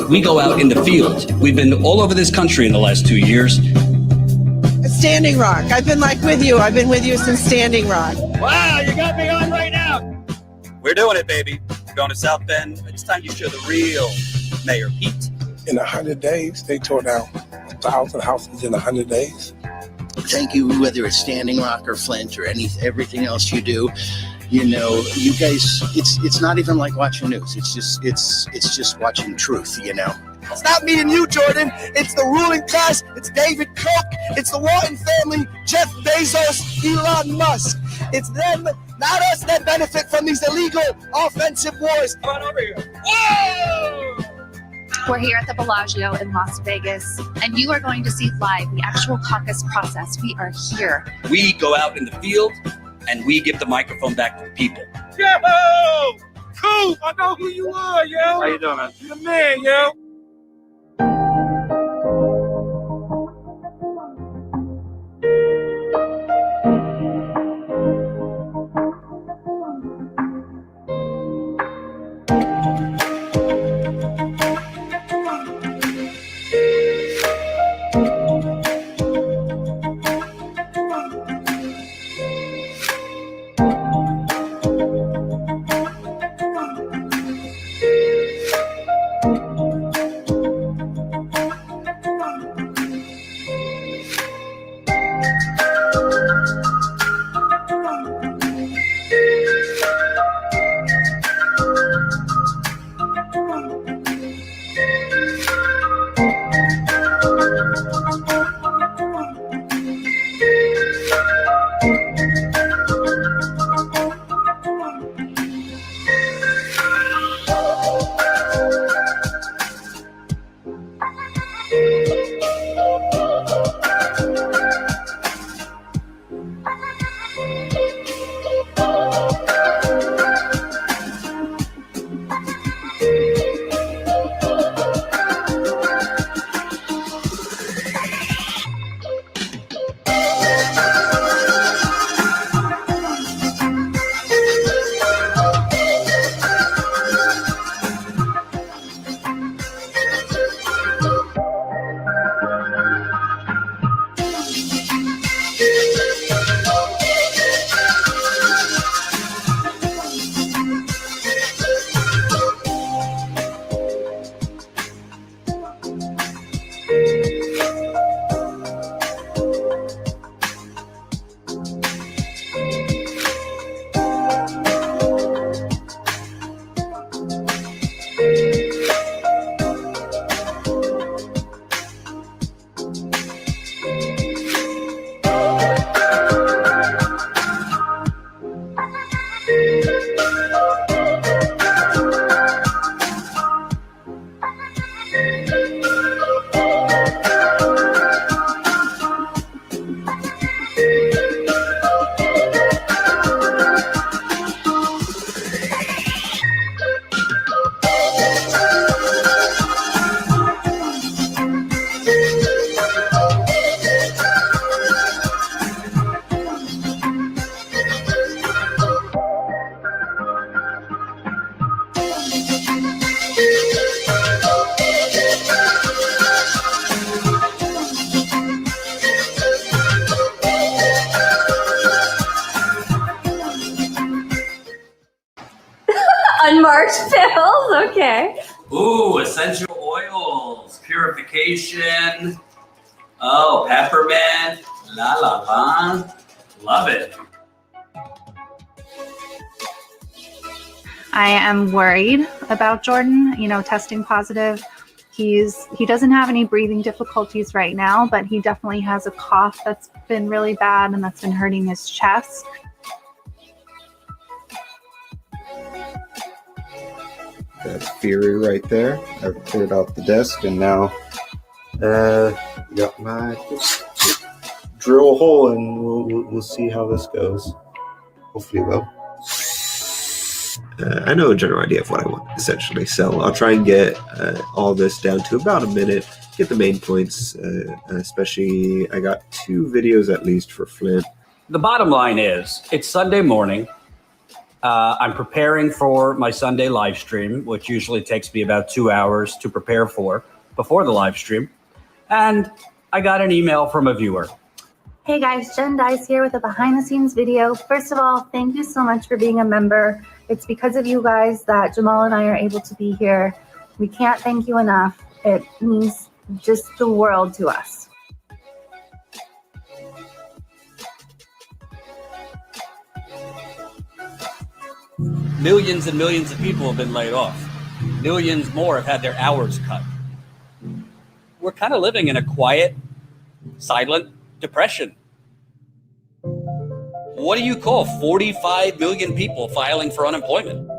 We go out in the field. We've been all over this country in the last 2 years. Standing Rock. I've been with you. I've been with you since Standing Rock. Wow, you got me on right now. We're doing it, baby. We're going to South Bend. It's time you show the real Mayor Pete. In 100 days, they tore down 1,000 houses in 100 days. Thank you, whether it's Standing Rock or Flint or everything else you do. You know, you guys, it's not even like watching news. It's just watching truth, you know. It's not me and you, Jordan. It's the ruling class. It's David Koch. It's the Walton family, Jeff Bezos, Elon Musk. It's them, not us, that benefit from these illegal offensive wars. Come on over here. Whoa! We're here at the Bellagio in Las Vegas, and you are going to see live the actual caucus process. We are here. We go out in the field, and we give the microphone back to the people. Yo! Cool! I know who you are, yo! How you doing, man? You the man, yo! Unmarked pills, okay. Ooh, essential oils, purification. Oh, peppermint, la la la. Love it. I am worried about Jordan, testing positive. He doesn't have any breathing difficulties right now, but he definitely has a cough that's been really bad and that's been hurting his chest. That's Fury right there. I've cleared out the desk, and now got my drill a hole, and we'll see how this goes. Hopefully well. I know a general idea of what I want, essentially. So I'll try and get all this down to about a minute, get the main points, especially I got 2 videos at least for Flint. The bottom line is, it's Sunday morning. I'm preparing for my Sunday live stream, which usually takes me about 2 hours to prepare for before the live stream. And I got an email from a viewer. Hey guys, Jen Dice here with a behind the scenes video. First of all, thank you so much for being a member. It's because of you guys that Jamal and I are able to be here. We can't thank you enough. It means just the world to us. Millions and millions of people have been laid off. Millions more have had their hours cut. We're kind of living in a quiet, silent depression. What do you call 45 million people filing for unemployment?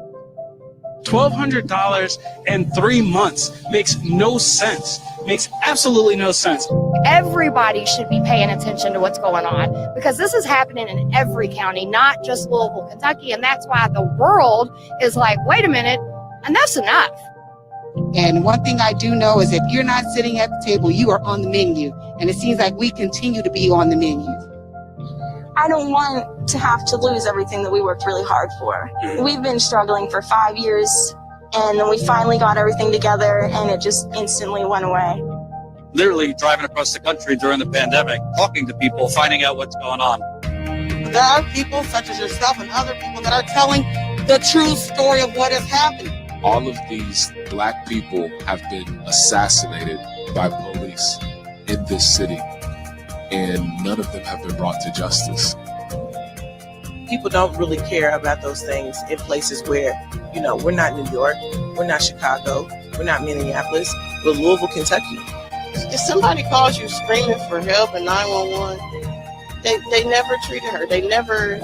$1,200 in 3 months makes no sense. Makes absolutely no sense. Everybody should be paying attention to what's going on because this is happening in every county, not just Louisville, Kentucky. And that's why the world is like, wait a minute, enough's enough. And one thing I do know is if you're not sitting at the table, you are on the menu. And it seems like we continue to be on the menu. I don't want to have to lose everything that we worked really hard for. We've been struggling for 5 years, and then we finally got everything together, and it just instantly went away. Literally driving across the country during the pandemic, talking to people, finding out what's going on. There are people such as yourself and other people that are telling the true story of what is happening. All of these Black people have been assassinated by police in this city, and none of them have been brought to justice. People don't really care about those things in places where, you know, we're not New York, we're not Chicago, we're not Minneapolis, we're Louisville, Kentucky. If somebody calls you screaming for help in 911, they never treated her. They never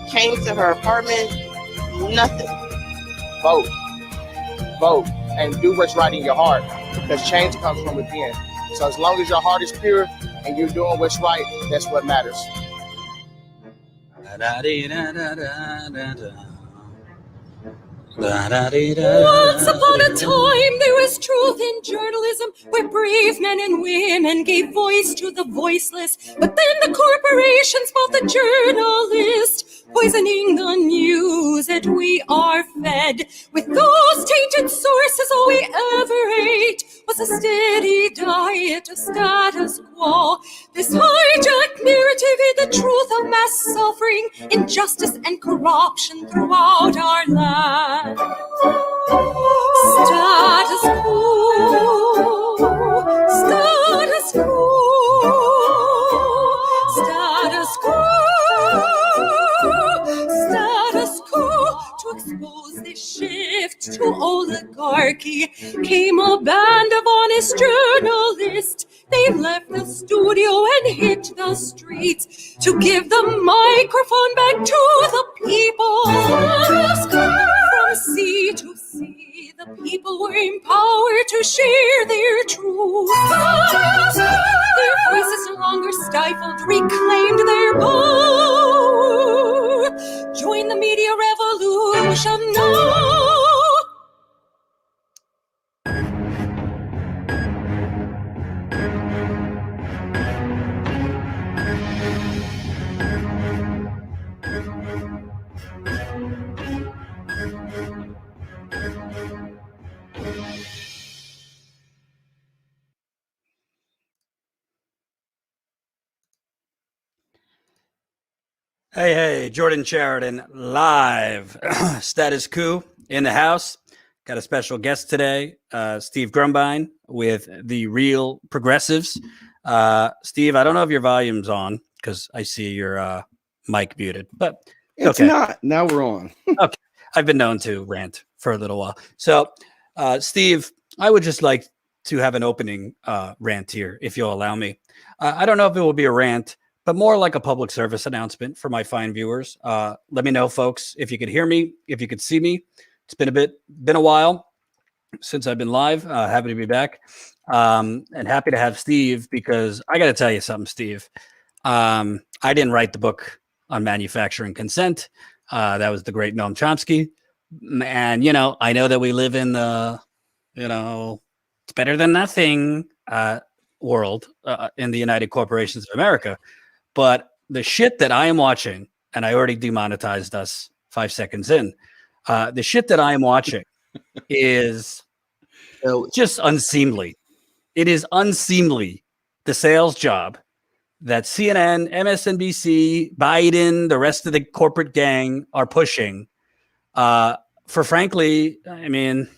came to her apartment, nothing. Vote. Vote. And do what's right in your heart, because change comes from within. So as long as your heart is pure and you're doing what's right, that's what matters. Once upon a time, there was truth in journalism, where brave men and women gave voice to the voiceless. But then the corporations bought the journalist, poisoning the news that we are fed. With those tainted sources, all we ever ate was a steady diet of status quo. This hijacked narrative hid the truth of mass suffering, injustice, and corruption throughout our land. Status quo, status quo, status quo, status quo. To expose this shift to oligarchy came a band of honest journalists. They left the studio and hit the streets to give the microphone back to the people. From sea to sea, the people were empowered to share their truth. Their voices no longer stifled, reclaimed their power. Join the media revolution now. Hey, Jordan Sheridan live. Status Coup in the house. Got a special guest today, Steve Grumbine with the Real Progressives. Steve, I don't know if your volume's on because I see your mic muted, but it's okay. Not. Now we're on. Okay. I've been known to rant for a little while. So, Steve, I would just like to have an opening rant here, if you'll allow me. I don't know if it will be a rant, but more like a public service announcement for my fine viewers. Let me know, folks, if you could hear me, if you could see me, It's been a while since I've been live. Happy to be back, and happy to have Steve, because I got to tell you something, Steve. I didn't write the book on manufacturing consent. That was the great Noam Chomsky. And, I know that we live in the, it's better than nothing world in the United Corporations of America. But the shit that I am watching, and I already demonetized us 5 seconds in, the shit that I am watching is just unseemly. It is unseemly, the sales job that CNN, MSNBC, Biden, the rest of the corporate gang are pushing for, frankly, I mean,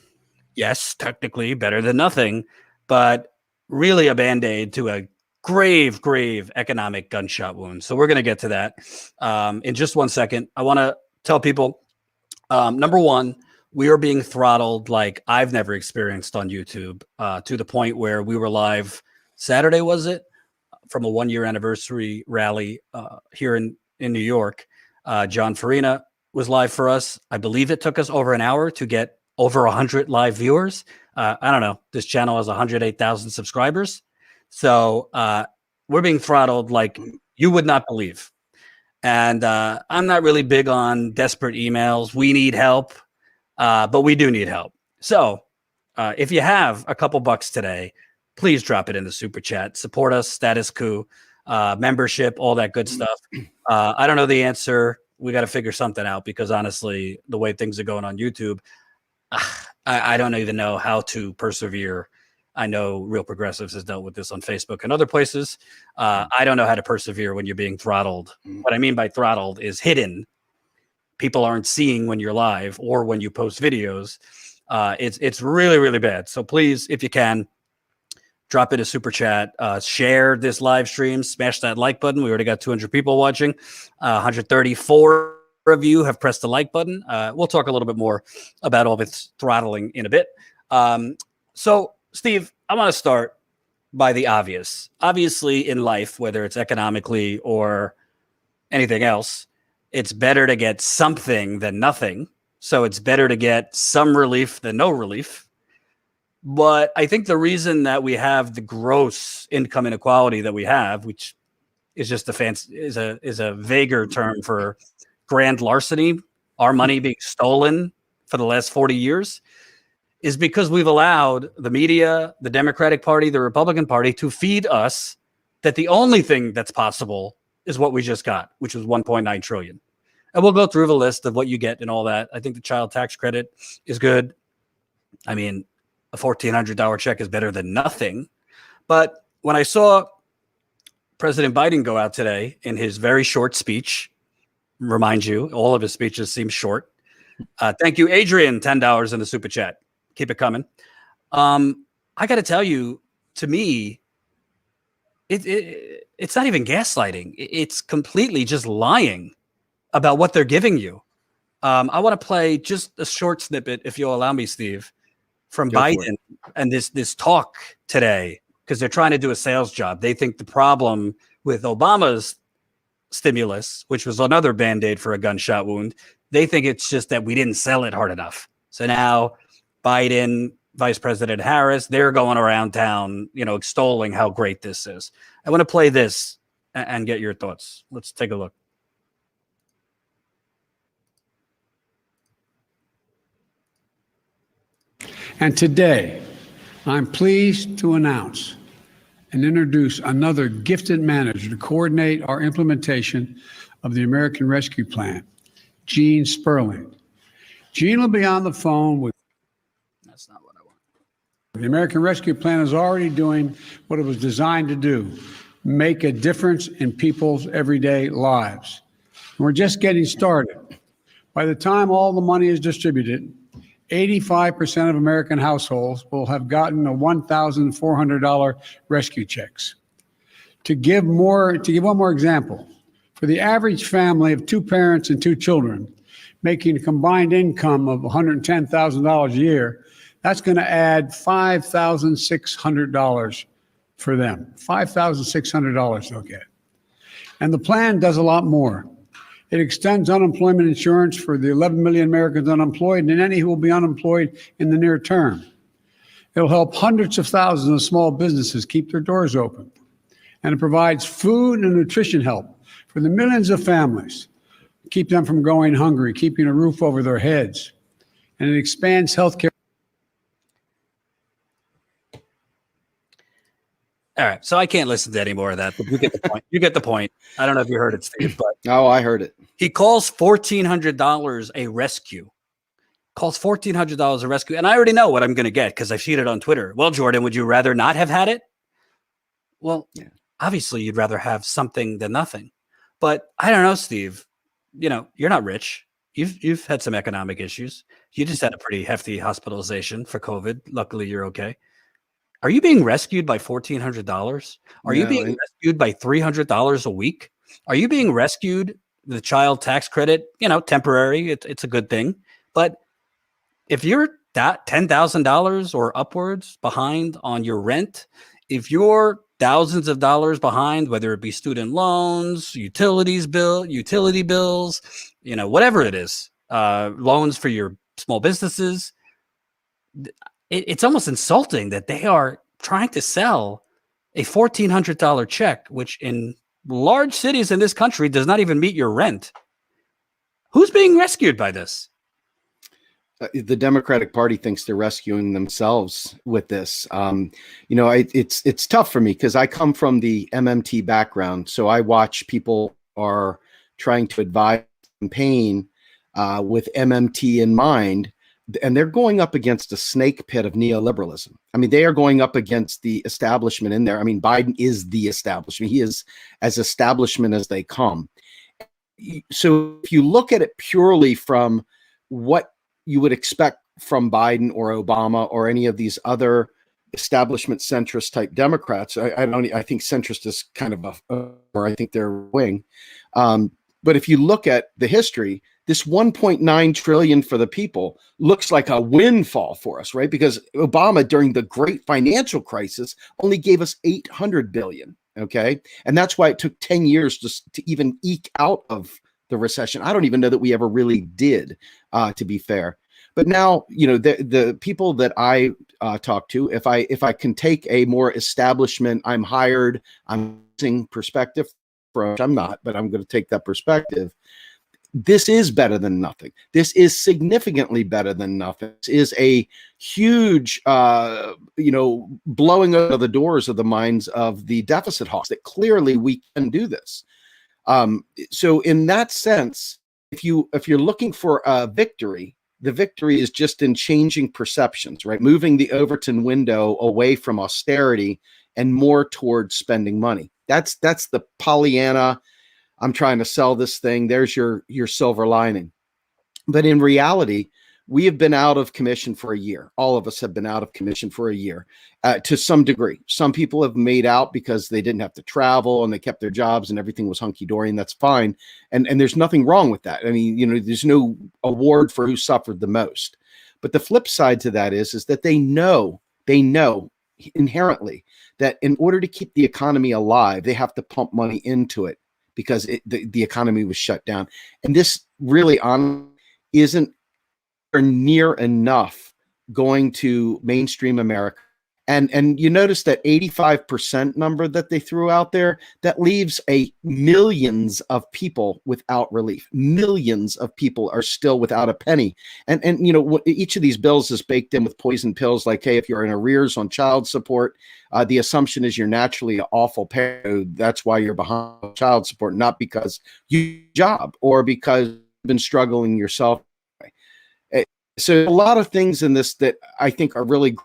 yes, technically better than nothing, but really a Band-Aid to a grave, grave economic gunshot wound. So we're going to get to that in just 1 second. I want to tell people, number one, we are being throttled like I've never experienced on YouTube, to the point where we were live Saturday, was it? From a 1-year anniversary rally here in New York. John Farina was live for us. I believe it took us over an hour to get over 100 live viewers. I don't know. This channel has 108,000 subscribers. So we're being throttled like you would not believe. And I'm not really big on desperate emails. We need help, but we do need help. So if you have a couple bucks today, please drop it in the super chat. Support us, Status Coup, membership, all that good stuff. I don't know the answer. We got to figure something out, because honestly, the way things are going on YouTube, I don't even know how to persevere. I know Real Progressives has dealt with this on Facebook and other places. I don't know how to persevere when you're being throttled. What I mean by throttled is hidden. People aren't seeing when you're live or when you post videos. It's really, really bad. So please, if you can, drop it a super chat, share this live stream, smash that like button. We already got 200 people watching. 134 of you have pressed the like button. We'll talk a little bit more about all this throttling in a bit. So, Steve, I want to start by the obvious. Obviously, in life, whether it's economically or anything else, it's better to get something than nothing. So it's better to get some relief than no relief. But I think the reason that we have the gross income inequality that we have, which is just is a vaguer term for grand larceny, our money being stolen for the last 40 years, is because we've allowed the media, the Democratic Party, the Republican Party to feed us that the only thing that's possible is what we just got, which was 1.9 trillion. And we'll go through the list of what you get and all that. I think the child tax credit is good. I mean, a $1,400 check is better than nothing. But when I saw President Biden go out today in his very short speech, remind you, all of his speeches seem short. Thank you, Adrian, $10 in the super chat. Keep it coming. I got to tell you, to me, it's not even gaslighting. It's completely just lying about what they're giving you. I want to play just a short snippet, if you'll allow me, Steve, from Biden and this talk today, because they're trying to do a sales job. They think the problem with Obama's stimulus, which was another Band-Aid for a gunshot wound, they think it's just that we didn't sell it hard enough. So now Biden, Vice President Harris, they're going around town, extolling how great this is. I want to play this and get your thoughts. Let's take a look. And today, I'm pleased to announce and introduce another gifted manager to coordinate our implementation of the American Rescue Plan, Gene Sperling. Gene will be on the phone with. That's not what I want. The American Rescue Plan is already doing what it was designed to do, make a difference in people's everyday lives. And we're just getting started. By the time all the money is distributed, 85% of American households will have gotten a $1,400 rescue checks. To give one more example, for the average family of 2 parents and 2 children making a combined income of $110,000 a year, that's going to add $5,600 for them. $5,600 they'll get. And the plan does a lot more. It extends unemployment insurance for the 11 million Americans unemployed and any who will be unemployed in the near term. It'll help hundreds of thousands of small businesses keep their doors open. And it provides food and nutrition help for the millions of families, keep them from going hungry, keeping a roof over their heads. And it expands health care. All right, so I can't listen to any more of that, but you get the point. You get the point. I don't know if you heard it, Steve, but oh, I heard it. He calls $1,400 a rescue. Calls $1,400 a rescue, and I already know what I'm going to get because I've seen it on Twitter. Well, Jordan, would you rather not have had it? Well, obviously, you'd rather have something than nothing. But I don't know, Steve. You know, you're not rich. You've had some economic issues. You just had a pretty hefty hospitalization for COVID. Luckily, you're okay. Are you being rescued by $1,400? Are you being rescued by $300 a week? Are you being rescued? The child tax credit, you know, temporary. It's a good thing. But if you're that $10,000 or upwards behind on your rent, if you're thousands of dollars behind, whether it be student loans, utility bills, you know, whatever it is, loans for your small businesses, it's almost insulting that they are trying to sell a $1,400 check, which in large cities in this country does not even meet your rent. Who's being rescued by this? The Democratic Party thinks they're rescuing themselves with this. You know, it's tough for me because I come from the MMT background. So I watch people are trying to advise campaign with MMT in mind, and they're going up against a snake pit of neoliberalism. I mean, they are going up against the establishment in there. I mean, Biden is the establishment. He is as establishment as they come. So if you look at it purely from what you would expect from Biden or Obama or any of these other establishment centrist type Democrats, I think centrist is kind of or I think they're wing. But if you look at the history, this 1.9 trillion for the people looks like a windfall for us, right? Because Obama during the great financial crisis only gave us 800 billion. Okay. And that's why it took 10 years just to even eke out of the recession. I don't even know that we ever really did, to be fair. But now, you know, the people that I talk to, if I can take a more establishment, I'm hired, I'm using perspective, from, I'm not, but I'm going to take that perspective. This is better than nothing. This is significantly better than nothing. This is a huge, you know, blowing out of the doors of the minds of the deficit hawks that clearly we can do this. So in that sense, if you're looking for a victory, the victory is just in changing perceptions, right? Moving the Overton window away from austerity and more towards spending money. That's the Pollyanna. I'm trying to sell this thing. There's your silver lining. But in reality, we have been out of commission for a year. All of us have been out of commission for a year to some degree. Some people have made out because they didn't have to travel and they kept their jobs and everything was hunky-dory, and that's fine. And there's nothing wrong with that. I mean, you know, there's no award for who suffered the most. But the flip side to that is that they know inherently that in order to keep the economy alive, they have to pump money into it because the economy was shut down. And this really isn't near enough going to mainstream America. And you notice that 85% number that they threw out there, that leaves millions of people without relief. Millions of people are still without a penny. And you know, each of these bills is baked in with poison pills like, hey, if you're in arrears on child support, the assumption is you're naturally an awful parent. That's why you're behind child support, not because you job or because you've been struggling yourself. So a lot of things in this that I think are really,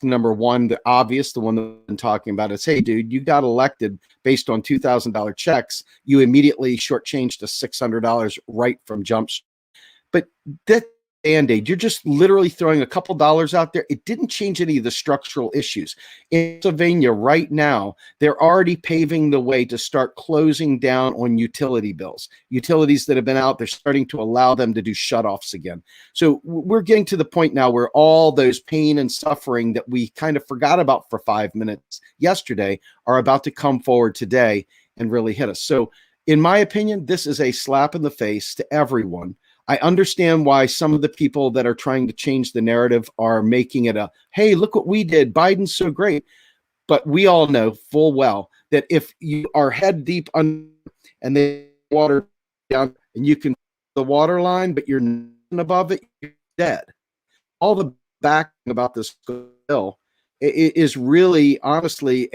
number one, the obvious, the one that I've been talking about is, hey, dude, you got elected based on $2,000 checks. You immediately shortchanged to $600 right from Jump Street. But that Band-Aid, you're just literally throwing a couple dollars out there. It didn't change any of the structural issues. In Pennsylvania right now, they're already paving the way to start closing down on utility bills. Utilities that have been out, they're starting to allow them to do shutoffs again. So we're getting to the point now where all those pain and suffering that we kind of forgot about for 5 minutes yesterday are about to come forward today and really hit us. So in my opinion, this is a slap in the face to everyone. I understand why some of the people that are trying to change the narrative are making it a, hey, look what we did. Biden's so great. But we all know full well that if you are head deep under and the water down and you can the water line, but you're not above it, you're dead. All the backing about this bill is really, honestly,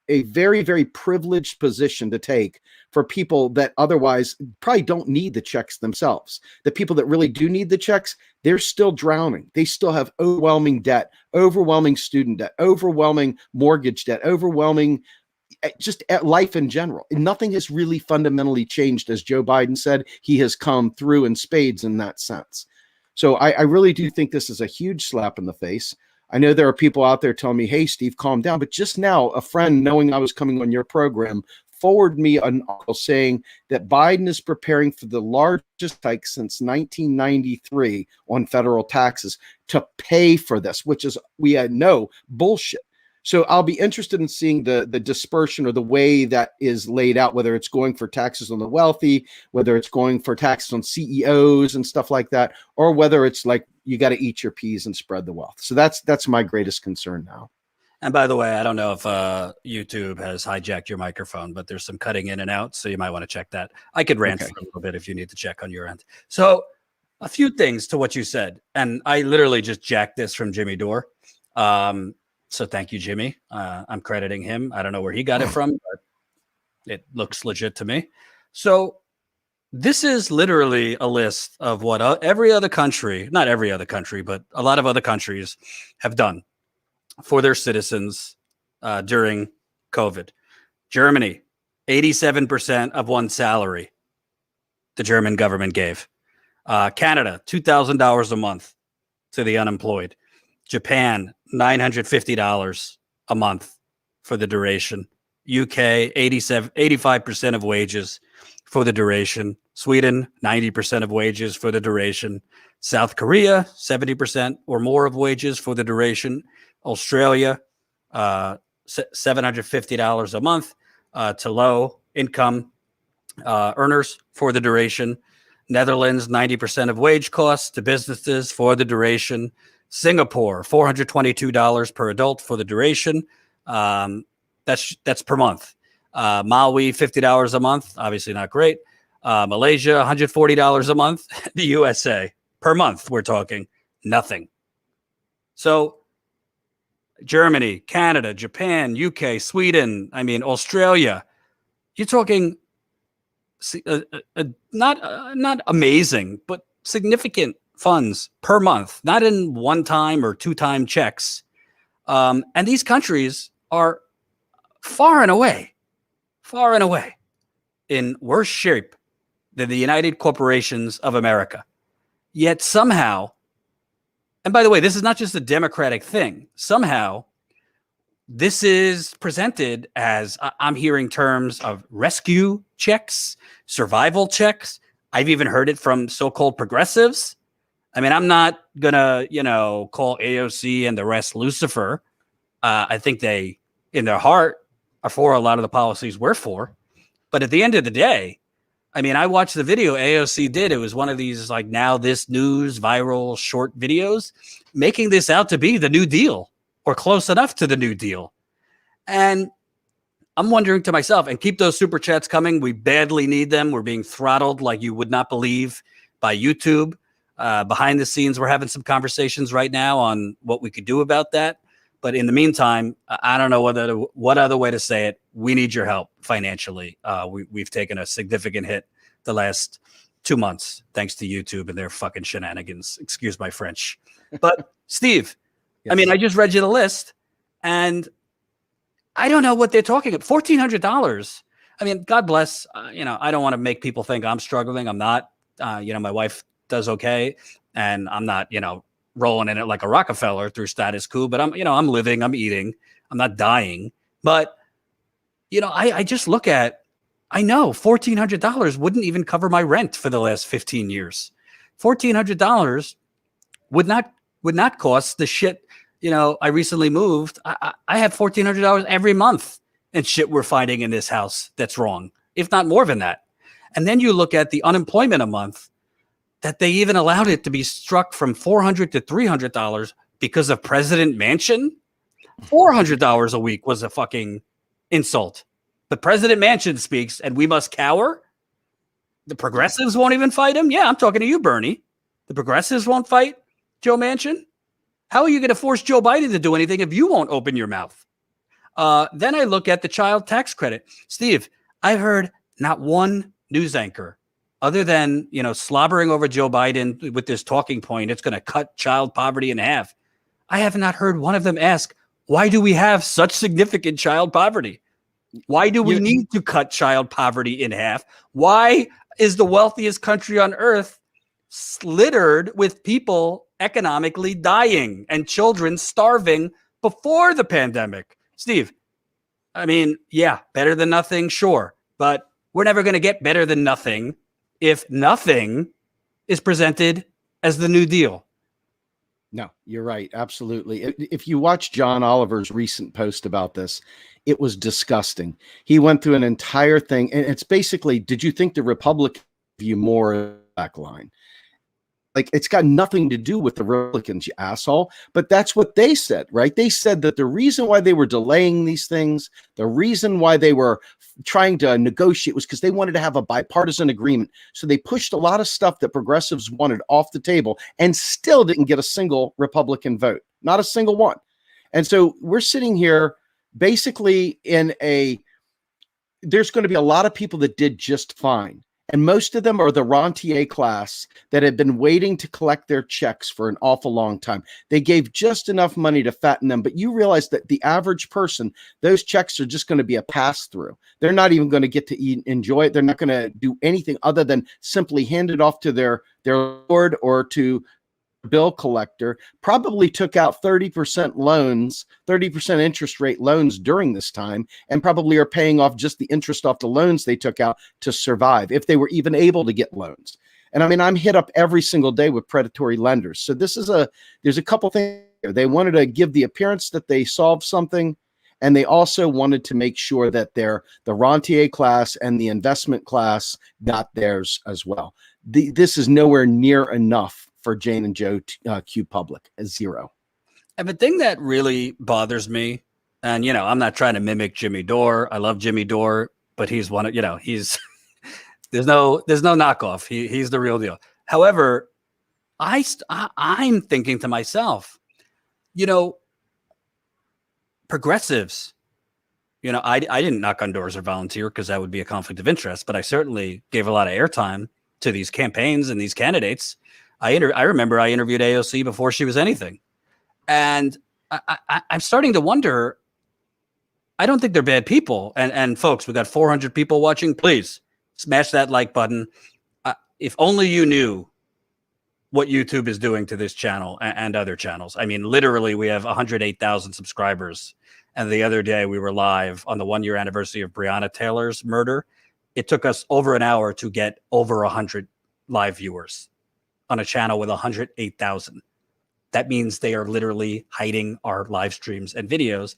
a very, very privileged position to take for people that otherwise probably don't need the checks themselves. The people that really do need the checks, they're still drowning. They still have overwhelming debt, overwhelming student debt, overwhelming mortgage debt, overwhelming just at life in general. Nothing has really fundamentally changed. As Joe Biden said, he has come through in spades in that sense. So I really do think this is a huge slap in the face. I know there are people out there telling me, hey, Steve, calm down. But just now, a friend, knowing I was coming on your program, forwarded me an article saying that Biden is preparing for the largest hike since 1993 on federal taxes to pay for this, which is, we know, bullshit. So I'll be interested in seeing the dispersion or the way that is laid out, whether it's going for taxes on the wealthy, whether it's going for taxes on CEOs and stuff like that, or whether it's like you got to eat your peas and spread the wealth. So that's my greatest concern now. And by the way, I don't know if YouTube has hijacked your microphone, but there's some cutting in and out, so you might want to check that. I could rant for a little bit if you need to check on your end. So a few things to what you said, and I literally just jacked this from Jimmy Dore. So thank you, Jimmy. I'm crediting him. I don't know where he got it from, but it looks legit to me. So this is literally a list of what every other country, not every other country, but a lot of other countries have done for their citizens during COVID. Germany, 87% of one's salary the German government gave. Canada, $2,000 a month to the unemployed. Japan, $950 a month for the duration. UK, 85% of wages for the duration. Sweden, 90% of wages for the duration. South Korea, 70% or more of wages for the duration. Australia, $750 a month to low income earners for the duration. Netherlands, 90% of wage costs to businesses for the duration. Singapore, $422 per adult for the duration. That's per month. Malawi, $50 a month. Obviously not great. Malaysia, $140 a month. The USA, per month, we're talking nothing. So Germany, Canada, Japan, UK, Sweden, Australia, you're talking not amazing, but significant funds per month, not in one-time or two-time checks. And these countries are far and away in worse shape than the United Corporations of America. Yet somehow, and by the way, this is not just a Democratic thing. Somehow, this is presented as, I'm hearing terms of rescue checks, survival checks. I've even heard it from so-called progressives. I'm not going to, call AOC and the rest Lucifer. I think they, in their heart, are for a lot of the policies we're for. But at the end of the day, I watched the video AOC did. It was one of these, like, Now This News viral short videos, making this out to be the New Deal or close enough to the New Deal. And I'm wondering to myself, and keep those super chats coming. We badly need them. We're being throttled like you would not believe by YouTube. Behind the scenes, we're having some conversations right now on what we could do about that. But in the meantime, I don't know what other way to say it. We need your help financially. We've taken a significant hit the last 2 months, thanks to YouTube and their fucking shenanigans. Excuse my French. But Steve, yes. I just read you the list, and I don't know what they're talking about. $1,400. God bless. I don't want to make people think I'm struggling. I'm not. My wife does okay, and I'm not, rolling in it like a Rockefeller through Status Coup, but I'm living, I'm eating, I'm not dying. But, I just look at, I know $1,400 wouldn't even cover my rent for the last 15 years. $1,400 would not cost the shit. I recently moved. I have $1,400 every month and shit we're finding in this house that's wrong. if not more than that. And then you look at the unemployment a month that they even allowed it to be struck from $400 to $300 because of President Manchin. $400 a week was a fucking insult. But President Manchin speaks and we must cower. The progressives won't even fight him. Yeah, I'm talking to you, Bernie. The progressives won't fight Joe Manchin. How are you going to force Joe Biden to do anything if you won't open your mouth? Then I look at the child tax credit. Steve, I heard not one news anchor other than, slobbering over Joe Biden with this talking point, it's going to cut child poverty in half. I have not heard one of them ask, why do we have such significant child poverty? Why do we need to cut child poverty in half? Why is the wealthiest country on earth littered with people economically dying and children starving before the pandemic? Steve, I mean, yeah, better than nothing, sure. But we're never going to get better than nothing if nothing is presented as the New Deal. No, you're right. Absolutely. If you watch John Oliver's recent post about this, it was disgusting. He went through an entire thing, and it's basically, did you think the Republicans give you more backline? Like, it's got nothing to do with the Republicans, you asshole. But that's what they said, right? They said that the reason why they were delaying these things, the reason why they were trying to negotiate was because they wanted to have a bipartisan agreement. So they pushed a lot of stuff that progressives wanted off the table and still didn't get a single Republican vote, not a single one. And so we're sitting here basically there's going to be a lot of people that did just fine. And most of them are the rentier class that have been waiting to collect their checks for an awful long time. They gave just enough money to fatten them, but you realize that the average person, those checks are just going to be a pass-through. They're not even going to get to enjoy it. They're not going to do anything other than simply hand it off to their lord or to bill collector. Probably took out 30% loans, 30% interest rate loans during this time, and probably are paying off just the interest off the loans they took out to survive, if they were even able to get loans. And I mean, I'm hit up every single day with predatory lenders. So there's a couple things here. They wanted to give the appearance that they solved something, and they also wanted to make sure that the rentier class and the investment class got theirs as well. This is nowhere near enough for Jane and Joe Q Public, as zero. And the thing that really bothers me, and I'm not trying to mimic Jimmy Dore. I love Jimmy Dore, but he's one of, he's there's no knockoff. He's the real deal. However, I'm thinking to myself, progressives, I didn't knock on doors or volunteer because that would be a conflict of interest, but I certainly gave a lot of airtime to these campaigns and these candidates. I remember I interviewed AOC before she was anything. And I'm starting to wonder, I don't think they're bad people. And folks, we got 400 people watching. Please smash that like button. If only you knew what YouTube is doing to this channel and other channels. I mean, literally, we have 108,000 subscribers. And the other day we were live on the 1-year anniversary of Breonna Taylor's murder. It took us over an hour to get over 100 live viewers on a channel with 108,000. That means they are literally hiding our live streams and videos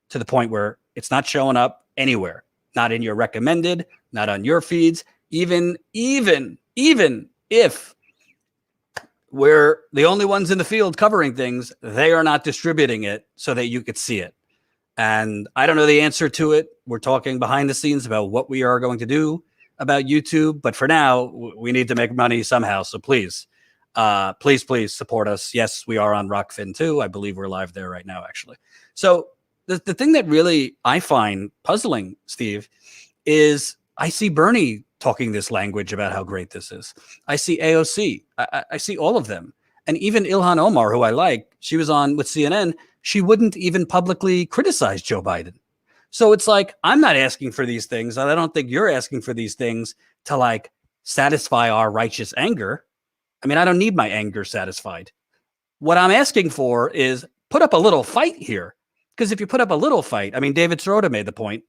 to the point where it's not showing up anywhere, not in your recommended, not on your feeds, even if we're the only ones in the field covering things, they are not distributing it so that you could see it. And I don't know the answer to it. We're talking behind the scenes about what we are going to do about YouTube, but for now we need to make money somehow. So please support us. Yes, we are on Rockfin too. I believe we're live there right now, actually. So the thing that really I find puzzling, Steve, is I see Bernie talking this language about how great this is. I see AOC. I see all of them. And even Ilhan Omar, who I like, she was on with CNN. She wouldn't even publicly criticize Joe Biden. So it's like, I'm not asking for these things. And I don't think you're asking for these things to satisfy our righteous anger. I mean, I don't need my anger satisfied. What I'm asking for is put up a little fight here. Because if you put up a little fight, I mean, David Sirota made the point.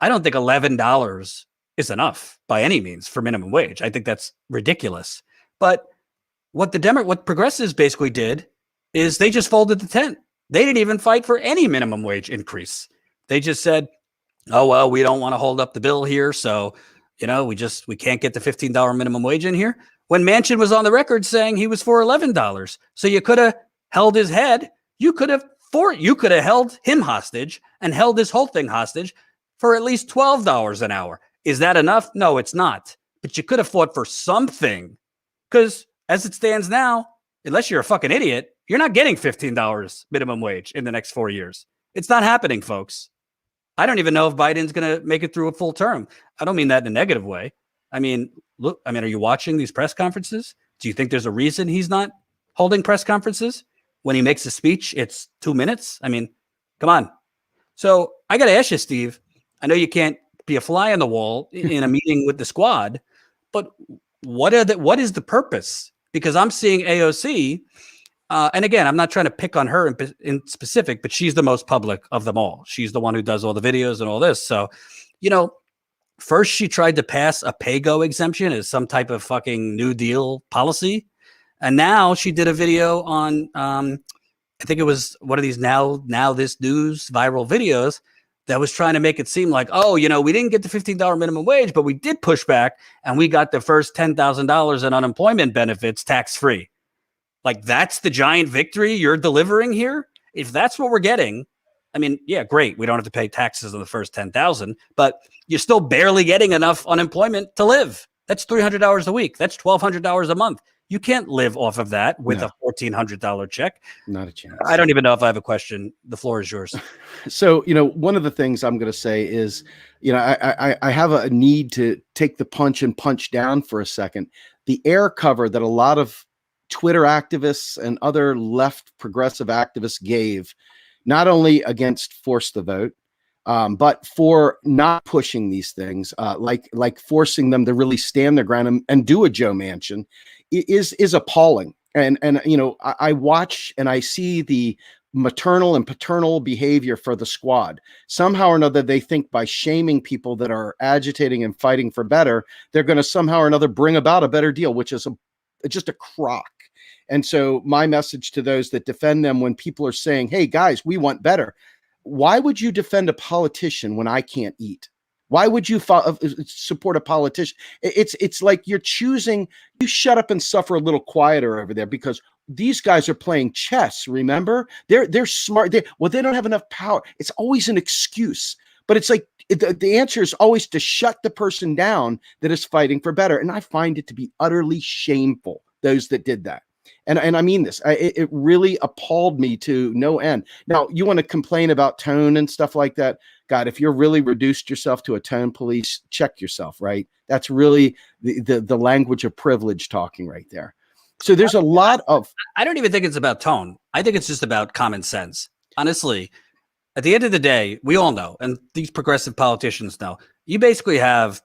I don't think $11 is enough by any means for minimum wage. I think that's ridiculous. But what progressives basically did is they just folded the tent. They didn't even fight for any minimum wage increase. They just said, oh, well, we don't want to hold up the bill here. So, we can't get the $15 minimum wage in here. When Manchin was on the record saying he was for $11. So you could have held his head. You could have held him hostage and held this whole thing hostage for at least $12 an hour. Is that enough? No, it's not. But you could have fought for something, because as it stands now, unless you're a fucking idiot, you're not getting $15 minimum wage in the next 4 years. It's not happening, folks. I don't even know if Biden's going to make it through a full term. I don't mean that in a negative way. I mean, are you watching these press conferences? Do you think there's a reason he's not holding press conferences? When he makes a speech, it's 2 minutes. I mean, come on. So I got to ask you, Steve, I know you can't be a fly on the wall in a meeting with the squad, but what is the purpose? Because I'm seeing AOC, and again, I'm not trying to pick on her in specific, but she's the most public of them all. She's the one who does all the videos and all this. So, first she tried to pass a pay-go exemption as some type of fucking New Deal policy. And now she did a video on, I think it was one of these now this news viral videos that was trying to make it seem like, oh, we didn't get the $15 minimum wage, but we did push back and we got the first $10,000 in unemployment benefits tax-free. Like, that's the giant victory you're delivering here? If that's what we're getting, I mean, yeah, great. We don't have to pay taxes on the first 10,000, but you're still barely getting enough unemployment to live. That's $300 a week. That's $1,200 a month. You can't live off of that with a $1,400 check. Not a chance. I don't even know if I have a question. The floor is yours. So, one of the things I'm going to say is, I have a need to take the punch and punch down for a second. The air cover that a lot of Twitter activists and other left progressive activists gave, not only against Force the Vote, but for not pushing these things, like forcing them to really stand their ground and do a Joe Manchin, is appalling. And I watch and I see the maternal and paternal behavior for the squad. Somehow or another, they think by shaming people that are agitating and fighting for better, they're going to somehow or another bring about a better deal, which is just a crock. And so my message to those that defend them, when people are saying, hey, guys, we want better. Why would you defend a politician when I can't eat? Why would you support a politician? It's like you're choosing, you shut up and suffer a little quieter over there, because these guys are playing chess. Remember, they're smart. They don't have enough power. It's always an excuse, but it's like the answer is always to shut the person down that is fighting for better. And I find it to be utterly shameful, those that did that. And I mean this, it really appalled me to no end. Now, you want to complain about tone and stuff like that. God, if you're really reduced yourself to a tone police, check yourself, right? That's really the language of privilege talking right there. So there's a lot of... I don't even think it's about tone. I think it's just about common sense. Honestly, at the end of the day, we all know, and these progressive politicians know, you basically have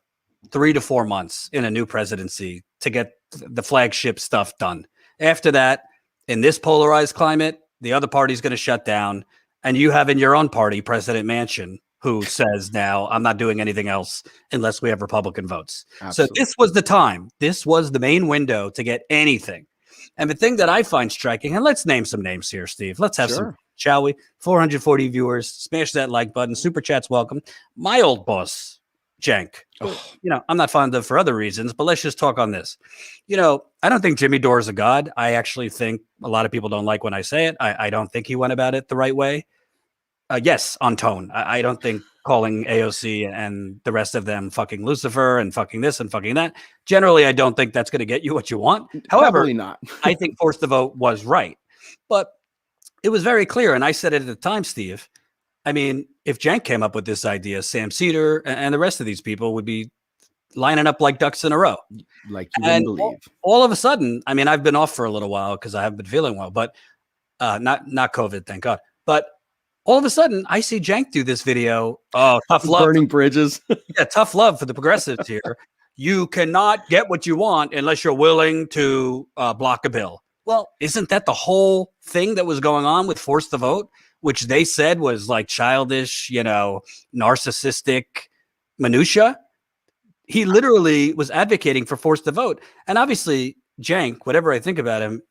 3 to 4 months in a new presidency to get the flagship stuff done. After that, in this polarized climate, the other party's going to shut down. And you have in your own party, President Manchin, who says now, I'm not doing anything else unless we have Republican votes. Absolutely. So this was the time. This was the main window to get anything. And the thing that I find striking, and let's name some names here, Steve. Let's have some, shall we? 440 viewers. Smash that like button. Super chat's welcome. My old boss, Cenk. I'm not fond of for other reasons, but let's just talk on this. I don't think Jimmy Dore is a god. I actually think a lot of people don't like when I say it. I don't think he went about it the right way. Yes, on tone. I don't think calling AOC and the rest of them fucking Lucifer and fucking this and fucking that. Generally, I don't think that's going to get you what you want. However, Probably not. I think Force the Vote was right. But it was very clear, and I said it at the time, Steve. I mean, if Cenk came up with this idea, Sam Cedar and the rest of these people would be lining up like ducks in a row. Like you wouldn't believe. All of a sudden, I mean, I've been off for a little while because I haven't been feeling well, but not COVID, thank God. But all of a sudden, I see Cenk do this video. Oh, tough love. Burning bridges. Yeah, tough love for the progressives here. You cannot get what you want unless you're willing to block a bill. Well, isn't that the whole thing that was going on with Force the Vote, which they said was like childish, narcissistic minutia? He literally was advocating for Force the Vote. And obviously, Cenk, whatever I think about him,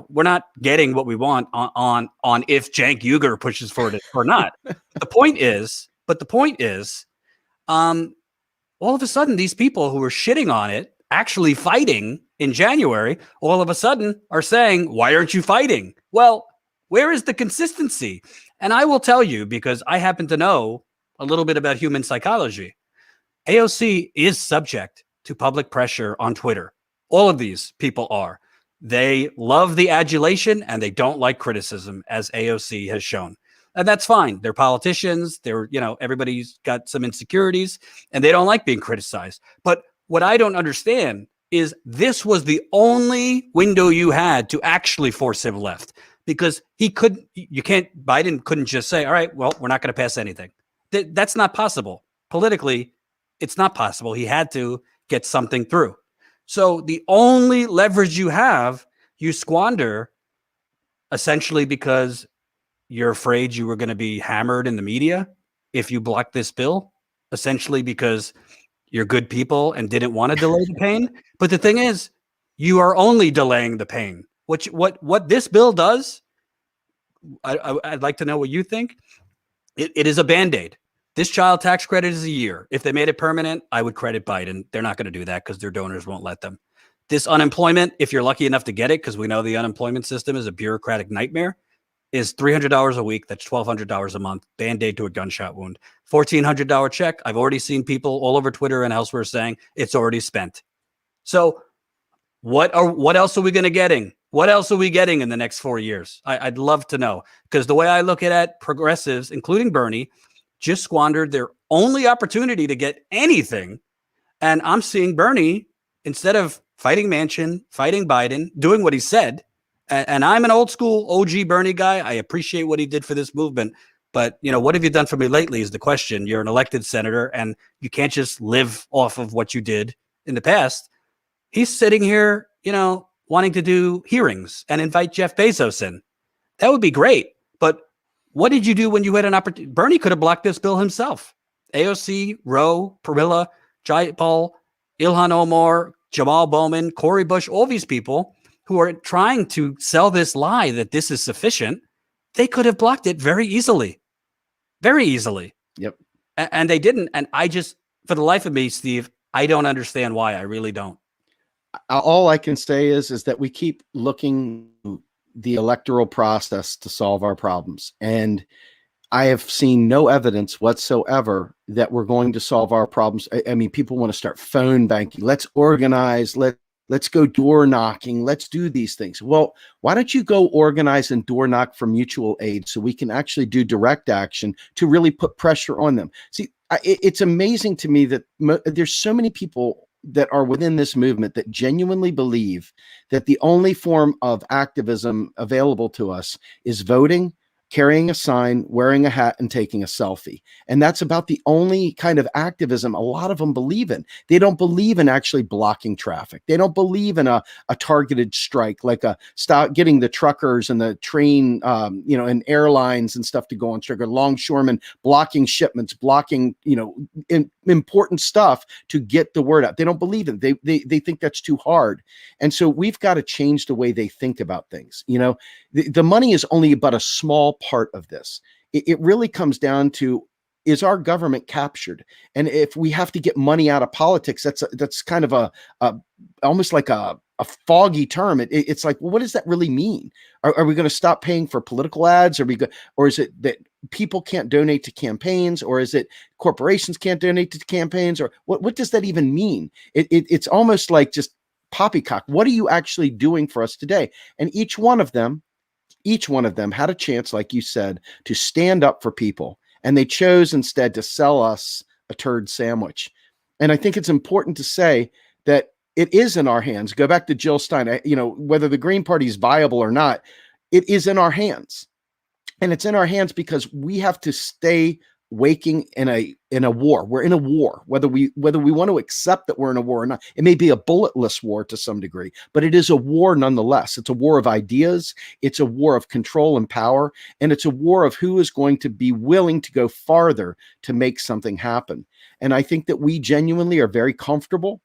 we're not getting what we want on if Cenk Uygur pushes for it or not. The point is, But the point is, all of a sudden, these people who were shitting on it, actually fighting in January, all of a sudden are saying, why aren't you fighting? Well, where is the consistency? And I will tell you, because I happen to know a little bit about human psychology. AOC is subject to public pressure on Twitter. All of these people are. They love the adulation and they don't like criticism, as AOC has shown. And that's fine. They're politicians. They're, everybody's got some insecurities and they don't like being criticized. But what I don't understand is this was the only window you had to actually force him left, because Biden couldn't just say, all right, well, we're not going to pass anything. That's not possible. Politically, it's not possible. He had to get something through. So the only leverage you have, you squander, essentially because you're afraid you were going to be hammered in the media if you block this bill, essentially because you're good people and didn't want to delay the pain. But the thing is, you are only delaying the pain. What this bill does, I'd like to know what you think. It is a Band-Aid. This child tax credit is a year. If they made it permanent, I would credit Biden. They're not going to do that because their donors won't let them. This unemployment, if you're lucky enough to get it, because we know the unemployment system is a bureaucratic nightmare, is $300 a week. That's $1,200 a month. Band-Aid to a gunshot wound. $1,400 check. I've already seen people all over Twitter and elsewhere saying it's already spent. So what else are we going to getting? What else are we getting in the next 4 years? I'd love to know, because the way I look at it, progressives, including Bernie, just squandered their only opportunity to get anything. And I'm seeing Bernie, instead of fighting Manchin, fighting Biden, doing what he said. And I'm an old school OG Bernie guy. I appreciate what he did for this movement. But, what have you done for me lately is the question. You're an elected senator and you can't just live off of what you did in the past. He's sitting here, wanting to do hearings and invite Jeff Bezos in. That would be great. But what did you do when you had an opportunity? Bernie could have blocked this bill himself. AOC, Roe, Perilla, Jayapal, Ilhan Omar, Jamal Bowman, Cory Bush, all these people who are trying to sell this lie that this is sufficient, they could have blocked it very easily. Very easily. Yep. And they didn't. And I just, for the life of me, Steve, I don't understand why. I really don't. All I can say is that we keep looking the electoral process to solve our problems. And I have seen no evidence whatsoever that we're going to solve our problems. I mean, people want to start phone banking. Let's organize. Let's go door knocking. Let's do these things. Well, why don't you go organize and door knock for mutual aid so we can actually do direct action to really put pressure on them? See, it's amazing to me that there's so many people that are within this movement that genuinely believe that the only form of activism available to us is voting, carrying a sign, wearing a hat, and taking a selfie. And that's about the only kind of activism a lot of them believe in. They don't believe in actually blocking traffic. They don't believe in a targeted strike, like getting the truckers and the train, and airlines and stuff to go on strike, or longshoremen blocking shipments, blocking, important stuff to get the word out. They don't believe in it. They think that's too hard. And so we've got to change the way they think about things. The money is only but a small part of this. It really comes down to, is our government captured? And if we have to get money out of politics, that's kind of a almost like a foggy term. It's like, well, what does that really mean? Are we going to stop paying for political ads? Or is it that people can't donate to campaigns? Or is it corporations can't donate to campaigns? Or what does that even mean? It's almost like just poppycock. What are you actually doing for us today? And each one of them had a chance, like you said, to stand up for people. And they chose instead to sell us a turd sandwich. And I think it's important to say that it is in our hands. Go back to Jill Stein, whether the Green Party is viable or not, it is in our hands. And it's in our hands because we have to stay waking in a war. We're in a war, whether we want to accept that we're in a war or not. It may be a bulletless war to some degree, but it is a war nonetheless. It's a war of ideas. It's a war of control and power. And it's a war of who is going to be willing to go farther to make something happen. And I think that we genuinely are very comfortable.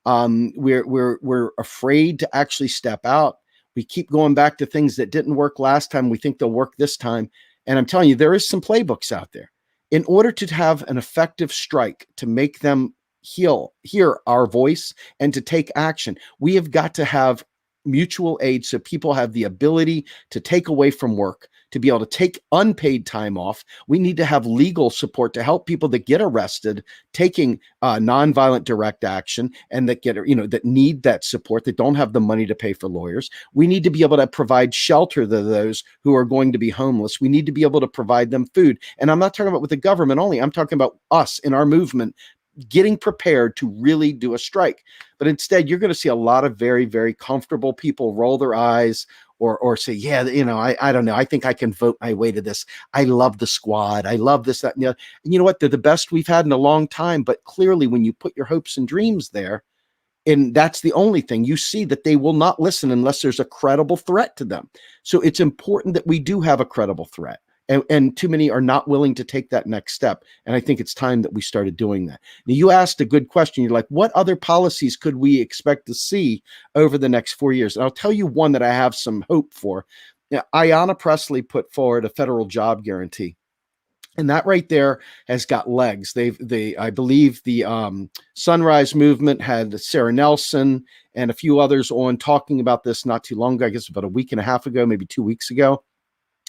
We're afraid to actually step out. We keep going back to things that didn't work last time. We think they'll work this time. And I'm telling you, there is some playbooks out there. In order to have an effective strike, to make them hear our voice and to take action, we have got to have mutual aid so people have the ability to take away from work, to be able to take unpaid time off. We need to have legal support to help people that get arrested taking nonviolent direct action and that get, that need that support, that don't have the money to pay for lawyers. We need to be able to provide shelter to those who are going to be homeless. We need to be able to provide them food. And I'm not talking about with the government only. I'm talking about us in our movement getting prepared to really do a strike. But instead, you're going to see a lot of very, very comfortable people roll their eyes or say, yeah, I don't know. I think I can vote my way to this. I love the squad. I love this, that, and the other. And you know what? They're the best we've had in a long time. But clearly, when you put your hopes and dreams there, and that's the only thing, you see that they will not listen unless there's a credible threat to them. So it's important that we do have a credible threat. And too many are not willing to take that next step. And I think it's time that we started doing that. Now, you asked a good question. You're like, what other policies could we expect to see over the next 4 years? And I'll tell you one that I have some hope for. Now, Ayanna Pressley put forward a federal job guarantee. And that right there has got legs. I believe the Sunrise Movement had Sarah Nelson and a few others on talking about this not too long ago, I guess about a week and a half ago, maybe 2 weeks ago.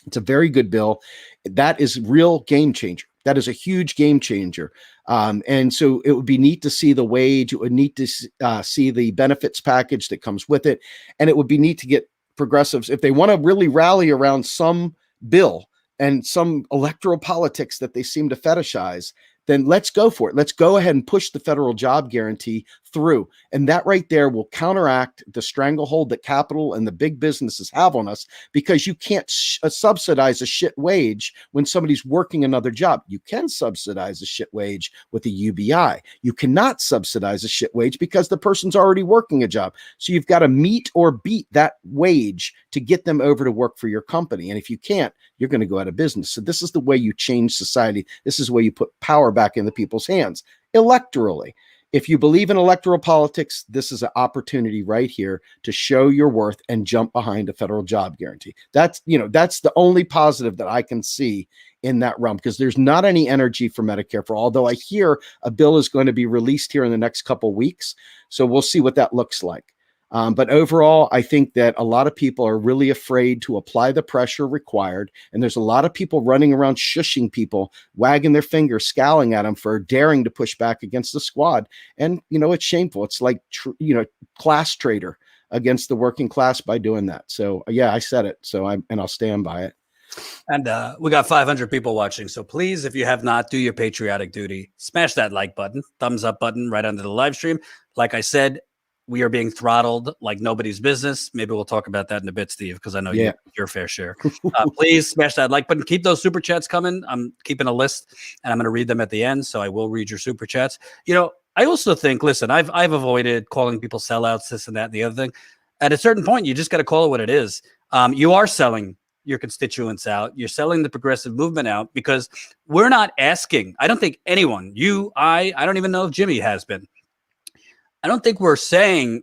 It's a very good bill. That is real game changer. That is a huge game changer. And so it would be neat to see the wage. It would neat to see the benefits package that comes with it. And it would be neat to get progressives, if they want to really rally around some bill and some electoral politics that they seem to fetishize, then let's go for it. Let's go ahead and push the federal job guarantee through. And that right there will counteract the stranglehold that capital and the big businesses have on us, because you can't subsidize a shit wage when somebody's working another job. You can subsidize a shit wage with a UBI. You cannot subsidize a shit wage because the person's already working a job. So you've got to meet or beat that wage to get them over to work for your company. And if you can't, you're going to go out of business. So this is the way you change society. This is where you put power back into people's hands electorally. If you believe in electoral politics, this is an opportunity right here to show your worth and jump behind a federal job guarantee. That's the only positive that I can see in that realm, because there's not any energy for Medicare for all, although I hear a bill is going to be released here in the next couple of weeks. So we'll see what that looks like. But overall, I think that a lot of people are really afraid to apply the pressure required. And there's a lot of people running around shushing people, wagging their fingers, scowling at them for daring to push back against the squad. And, it's shameful. It's like, class traitor against the working class by doing that. So, yeah, I said it. So I'll stand by it. And we got 500 people watching. So please, if you have not, do your patriotic duty. Smash that like button, thumbs up button right under the live stream. Like I said, we are being throttled like nobody's business. Maybe we'll talk about that in a bit, Steve, because I know your fair share. Please smash that like button. Keep those super chats coming. I'm keeping a list, and I'm going to read them at the end, so I will read your super chats. I also think, listen, I've avoided calling people sellouts, this and that, and the other thing. At a certain point, you just got to call it what it is. You are selling your constituents out. You're selling the progressive movement out, because we're not asking. I don't think anyone, I don't even know if Jimmy has been. I don't think we're saying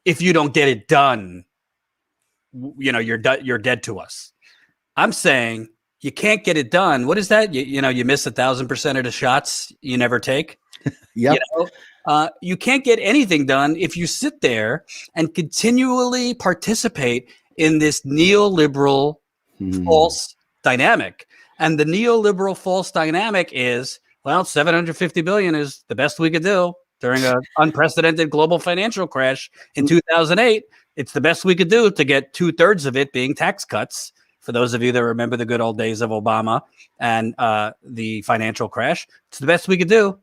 if you don't get it done, you're dead to us. I'm saying you can't get it done. What is that? You miss 1,000% of the shots you never take. Yeah. You can't get anything done if you sit there and continually participate in this neoliberal false dynamic. And the neoliberal false dynamic is, well, $750 billion is the best we could do during an unprecedented global financial crash in 2008. It's the best we could do to get 2/3 of it being tax cuts. For those of you that remember the good old days of Obama and the financial crash, it's the best we could do.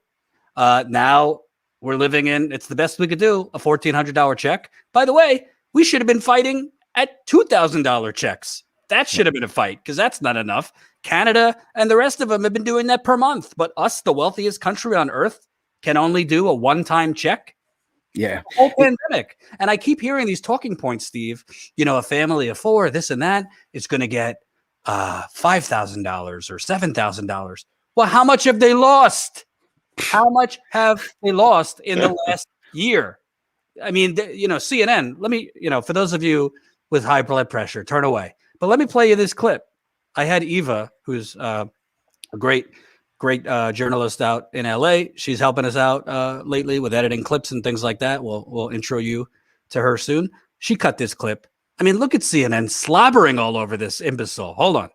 Now we're living in, it's the best we could do, a $1,400 check. By the way, we should have been fighting at $2,000 checks. That should have been a fight, because that's not enough. Canada and the rest of them have been doing that per month. But us, the wealthiest country on earth, can only do a one-time check. Yeah. The whole pandemic. And I keep hearing these talking points, Steve. A family of 4, this and that, is going to get $5,000 or $7,000. Well, how much have they lost? How much have they lost in the last year? I mean, CNN, let me, for those of you with high blood pressure, turn away. But let me play you this clip. I had Eva, who's a great journalist out in LA. She's helping us out lately with editing clips and things like that. We'll intro you to her soon. She cut this clip. I mean, look at CNN slobbering all over this imbecile. Hold on.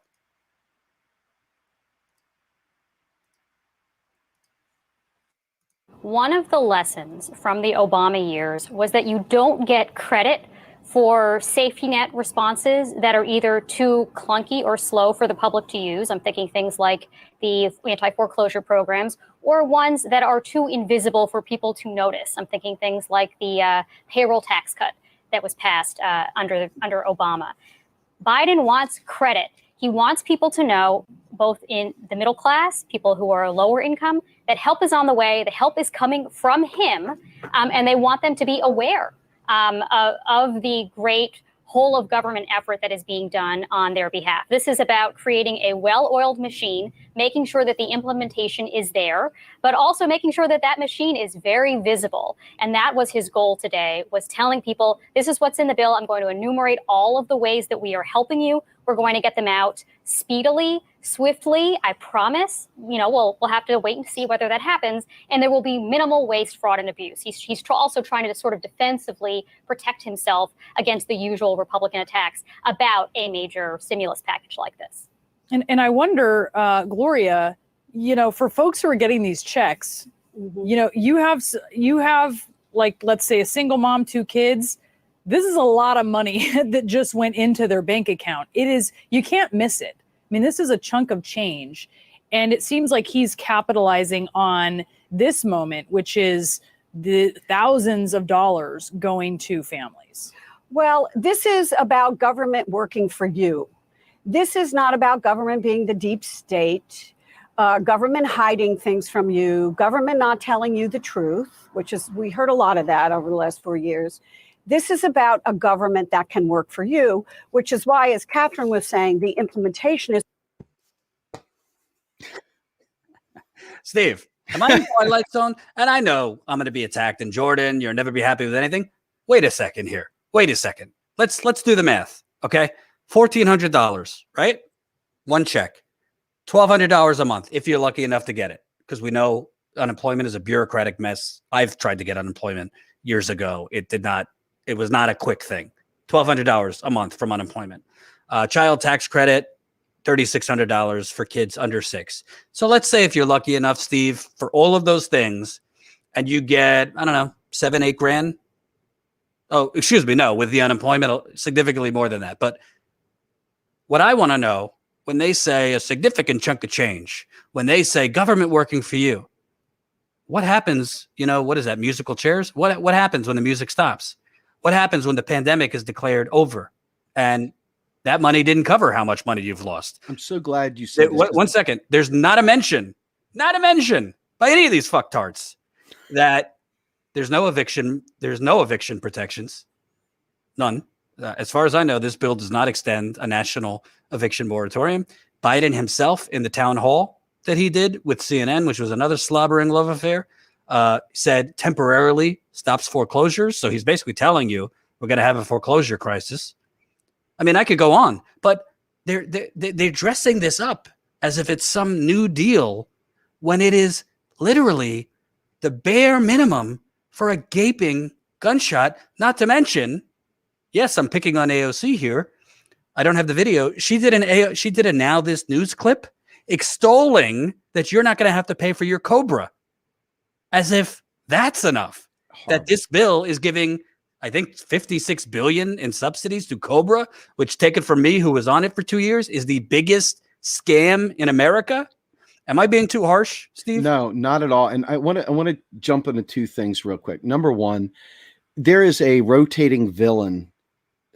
One of the lessons from the Obama years was that you don't get credit for safety net responses that are either too clunky or slow for the public to use. I'm thinking things like the anti-foreclosure programs, or ones that are too invisible for people to notice. I'm thinking things like the payroll tax cut that was passed under Obama. Biden wants credit. He wants people to know, both in the middle class, people who are lower income, that help is on the way, the help is coming from him, and they want them to be aware of the great whole of government effort that is being done on their behalf. This is about creating a well-oiled machine, making sure that the implementation is there, but also making sure that that machine is very visible. And that was his goal today, was telling people, this is what's in the bill. I'm going to enumerate all of the ways that we are helping you. We're going to get them out speedily, swiftly. I promise. We'll have to wait and see whether that happens. And there will be minimal waste, fraud, and abuse. He's also trying to sort of defensively protect himself against the usual Republican attacks about a major stimulus package like this. And I wonder, Gloria, for folks who are getting these checks, you have like, let's say, a single mom, 2 kids. This is a lot of money that just went into their bank account. You can't miss it. I mean, this is a chunk of change. And it seems like he's capitalizing on this moment, which is the thousands of dollars going to families. Well, this is about government working for you. This is not about government being the deep state, government hiding things from you, government not telling you the truth, we heard a lot of that over the last 4 years. This is about a government that can work for you, which is why, as Catherine was saying, the implementation is. Steve, am I in Twilight Zone? And I know I'm going to be attacked in Jordan. You'll never be happy with anything. Wait a second here. Wait a second. Let's do the math. Okay. $1,400, right? One check. $1,200 a month if you're lucky enough to get it. Because we know unemployment is a bureaucratic mess. I've tried to get unemployment years ago. It was not a quick thing. $1,200 a month from unemployment. Child tax credit, $3,600 for kids under 6. So let's say if you're lucky enough, Steve, for all of those things, and you get, I don't know, 7-8 grand. Oh, excuse me. No, with the unemployment, significantly more than that. But what I want to know, when they say a significant chunk of change, when they say government working for you, what happens? What is that? Musical chairs? What happens when the music stops? What happens when the pandemic is declared over and that money didn't cover how much money you've lost? I'm so glad you said this. One second. There's not a mention by any of these fucktards that there's no eviction protections. None. As far as I know, this bill does not extend a national eviction moratorium. Biden himself, in the town hall that he did with CNN, which was another slobbering love affair, said temporarily stops foreclosures. So he's basically telling you we're going to have a foreclosure crisis. I mean, I could go on, but they're dressing this up as if it's some new deal when it is literally the bare minimum for a gaping gunshot. Not to mention, yes, I'm picking on AOC here. I don't have the video. She did a Now This News clip extolling that you're not going to have to pay for your Cobra, as if that's enough. That this bill is giving, I think, $56 billion in subsidies to Cobra, which, taken from me, who was on it for 2 years, is the biggest scam in America. Am I being too harsh, Steve? No, not at all. And I want to jump into 2 things real quick. Number one, there is a rotating villain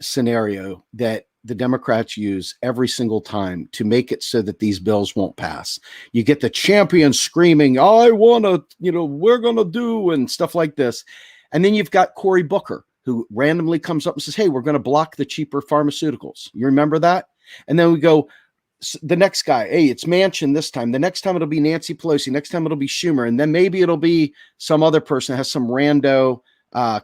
scenario that the Democrats use every single time to make it so that these bills won't pass. You get the champion screaming, I want to, we're going to do, and stuff like this. And then you've got Cory Booker, who randomly comes up and says, hey, we're going to block the cheaper pharmaceuticals. You remember that? And then we go, the next guy, hey, it's Manchin this time. The next time it'll be Nancy Pelosi. Next time it'll be Schumer. And then maybe it'll be some other person that has some rando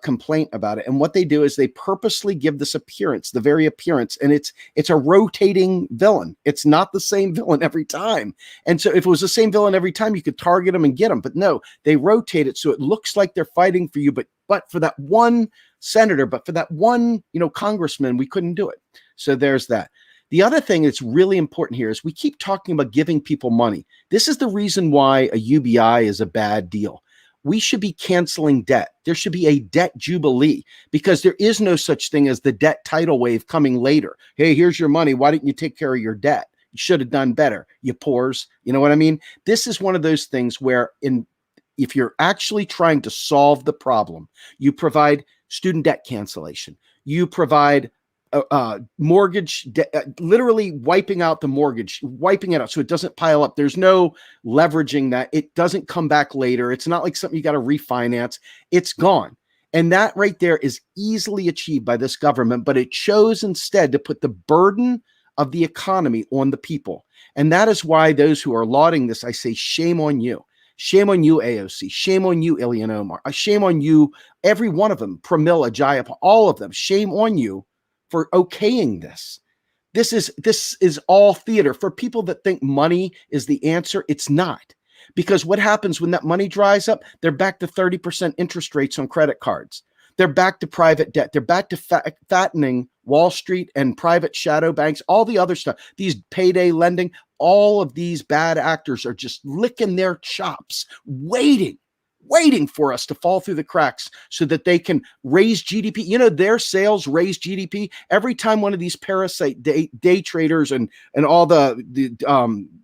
complaint about it. And what they do is they purposely give this appearance, the very appearance, and it's a rotating villain. It's not the same villain every time. And so if it was the same villain every time, you could target them and get them. But no, they rotate it so it looks like they're fighting for you. But for that one senator, but for that one, congressman, we couldn't do it. So there's that. The other thing that's really important here is we keep talking about giving people money. This is the reason why a UBI is a bad deal. We should be canceling debt. There should be a debt jubilee, because there is no such thing as the debt tidal wave coming later. Hey, here's your money. Why didn't you take care of your debt? You should have done better, you poors. You know what I mean? This is one of those things where if you're actually trying to solve the problem, you provide student debt cancellation. You provide mortgage, literally wiping out the mortgage, wiping it out so it doesn't pile up. There's no leveraging that. It doesn't come back later. It's not like something you got to refinance. It's gone. And that right there is easily achieved by this government, but it chose instead to put the burden of the economy on the people. And that is why those who are lauding this, I say, shame on you. Shame on you, AOC. Shame on you, Ilhan Omar. Shame on you, every one of them, Pramila Jayapal, all of them. Shame on you for okaying this. This is all theater. For people that think money is the answer, it's not. Because what happens when that money dries up? They're back to 30% interest rates on credit cards. They're back to private debt. They're back to fattening Wall Street and private shadow banks, all the other stuff, these payday lending. All of these bad actors are just licking their chops, waiting for us to fall through the cracks so that they can raise GDP. Their sales raise GDP every time one of these parasite day traders and all the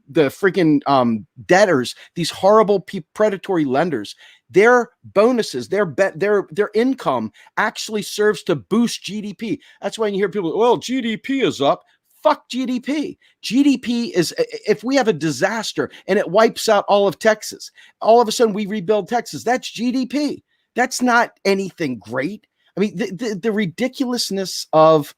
freaking debtors, these horrible predatory lenders, their bonuses, their income actually serves to boost GDP. That's why you hear people, well, GDP is up. Fuck GDP. GDP is, if we have a disaster and it wipes out all of Texas, all of a sudden we rebuild Texas. That's GDP. That's not anything great. I mean, the ridiculousness of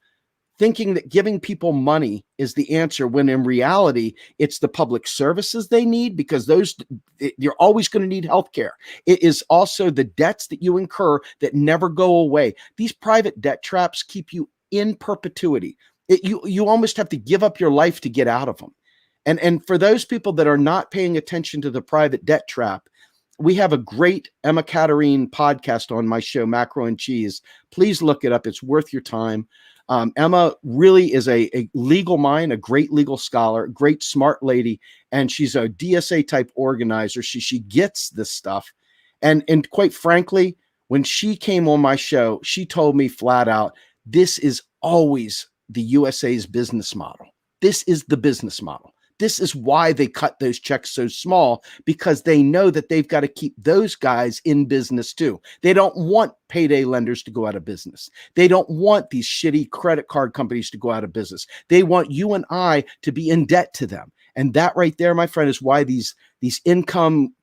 thinking that giving people money is the answer, when in reality, it's the public services they need, because you're always going to need healthcare. It is also the debts that you incur that never go away. These private debt traps keep you in perpetuity. You almost have to give up your life to get out of them. And for those people that are not paying attention to the private debt trap, we have a great Emma Katerine podcast on my show, Macro and Cheese. Please look it up. It's worth your time. Emma really is a legal mind, a great legal scholar, great smart lady, and she's a DSA type organizer. She gets this stuff. And quite frankly, when she came on my show, she told me flat out, this is always the USA's business model. This is the business model. This is why they cut those checks so small, because they know that they've got to keep those guys in business too. They don't want payday lenders to go out of business. They don't want these shitty credit card companies to go out of business. They want you and I to be in debt to them. And that right there, my friend, is why these income,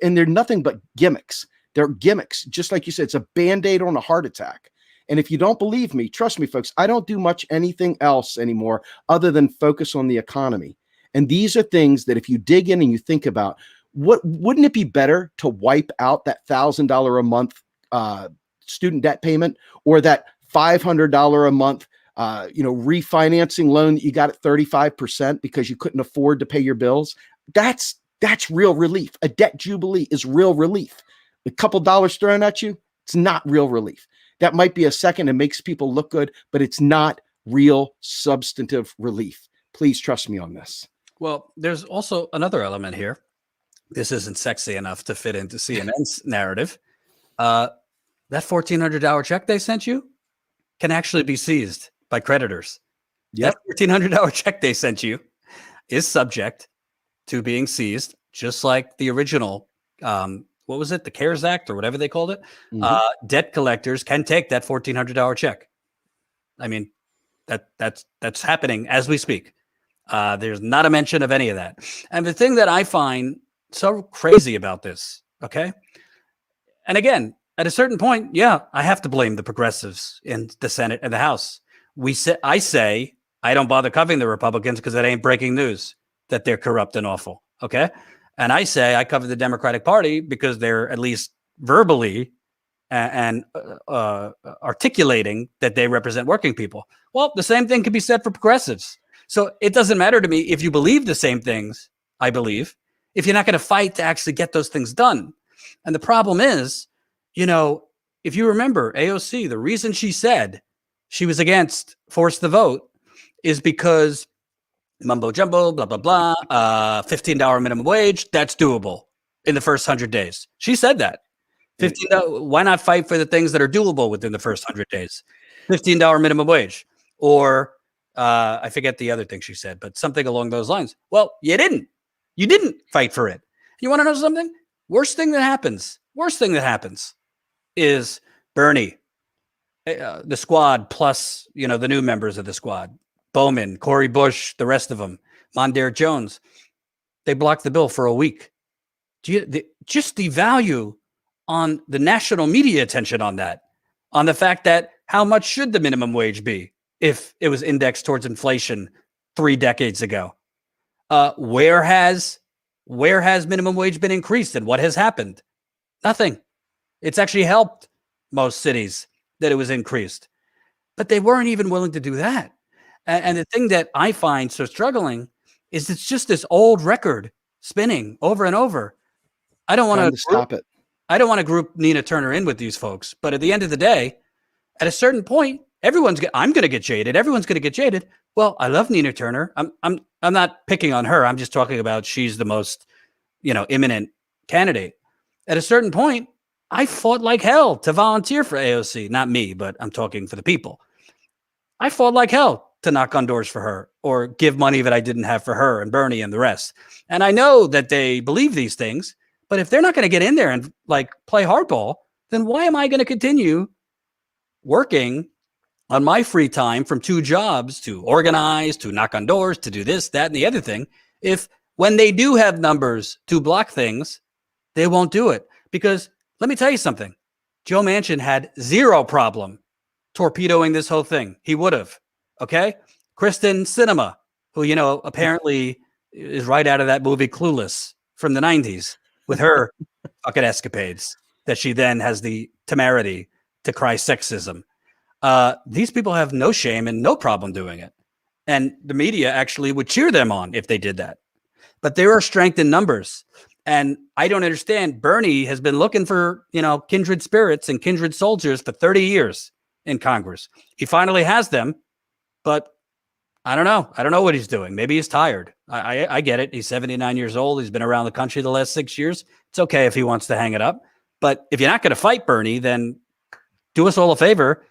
and they're nothing but gimmicks. They're gimmicks. Just like you said, it's a Band-Aid on a heart attack. And if you don't believe me, trust me, folks, I don't do much anything else anymore other than focus on the economy. And these are things that if you dig in and you think about, wouldn't it be better to wipe out that $1,000 a month student debt payment, or that $500 a month refinancing loan that you got at 35% because you couldn't afford to pay your bills? That's real relief. A debt jubilee is real relief. A couple dollars thrown at you, it's not real relief. That might be a second and makes people look good, but it's not real substantive relief. Please trust me on this. Well, there's also another element here. This isn't sexy enough to fit into CNN's narrative. That $1,400 check they sent you can actually be seized by creditors. Yep. That $1,400 check they sent you is subject to being seized, just like the original, what was it? The CARES Act or whatever they called it. Mm-hmm. Debt collectors can take that $1,400 check. I mean, that's happening as we speak. There's not a mention of any of that. And the thing that I find so crazy about this, okay? And again, at a certain point, yeah, I have to blame the progressives in the Senate and the House. I say I don't bother covering the Republicans because it ain't breaking news that they're corrupt and awful, okay? And I say I cover the Democratic Party because they're at least verbally and articulating that they represent working people. Well, the same thing can be said for progressives. So it doesn't matter to me if you believe the same things I believe, if you're not going to fight to actually get those things done. And the problem is, if you remember AOC, the reason she said she was against force the vote is because mumbo jumbo, blah, blah, blah, $15 minimum wage, that's doable in the first 100 days. She said that. Why not fight for the things that are doable within the first 100 days? $15 minimum wage. Or I forget the other thing she said, but something along those lines. Well, you didn't. You didn't fight for it. You want to know something? Worst thing that happens is Bernie, the squad plus, the new members of the squad, Bowman, Cori Bush, the rest of them, Mondaire Jones, they blocked the bill for a week. Just the value on the national media attention on that, on the fact that how much should the minimum wage be if it was indexed towards inflation 3 decades ago? Where has minimum wage been increased and what has happened? Nothing. It's actually helped most cities that it was increased, but they weren't even willing to do that. And the thing that I find so struggling is it's just this old record spinning over and over. I don't want to stop it. I don't want to group Nina Turner in with these folks, but at the end of the day, at a certain point, I'm going to get jaded. Everyone's going to get jaded. Well, I love Nina Turner. I'm not picking on her. I'm just talking about she's the most, imminent candidate. At a certain point, I fought like hell to volunteer for AOC. Not me, but I'm talking for the people. I fought like hell to knock on doors for her or give money that I didn't have for her and Bernie and the rest. And I know that they believe these things, but if they're not going to get in there and play hardball, then why am I going to continue working on my free time from 2 jobs to organize, to knock on doors, to do this, that, and the other thing, if when they do have numbers to block things, they won't do it? Because let me tell you something. Joe Manchin had 0 problem torpedoing this whole thing. He would have. Okay? Kristen Sinema, who, apparently is right out of that movie Clueless from the 90s with her fucking escapades that she then has the temerity to cry sexism. These people have no shame and no problem doing it. And the media actually would cheer them on if they did that. But there are strength in numbers. And I don't understand. Bernie has been looking for, kindred spirits and kindred soldiers for 30 years in Congress. He finally has them, but I don't know. I don't know what he's doing. Maybe he's tired. I get it. He's 79 years old. He's been around the country the last 6 years. It's okay if he wants to hang it up. But if you're not going to fight Bernie, then do us all a favor.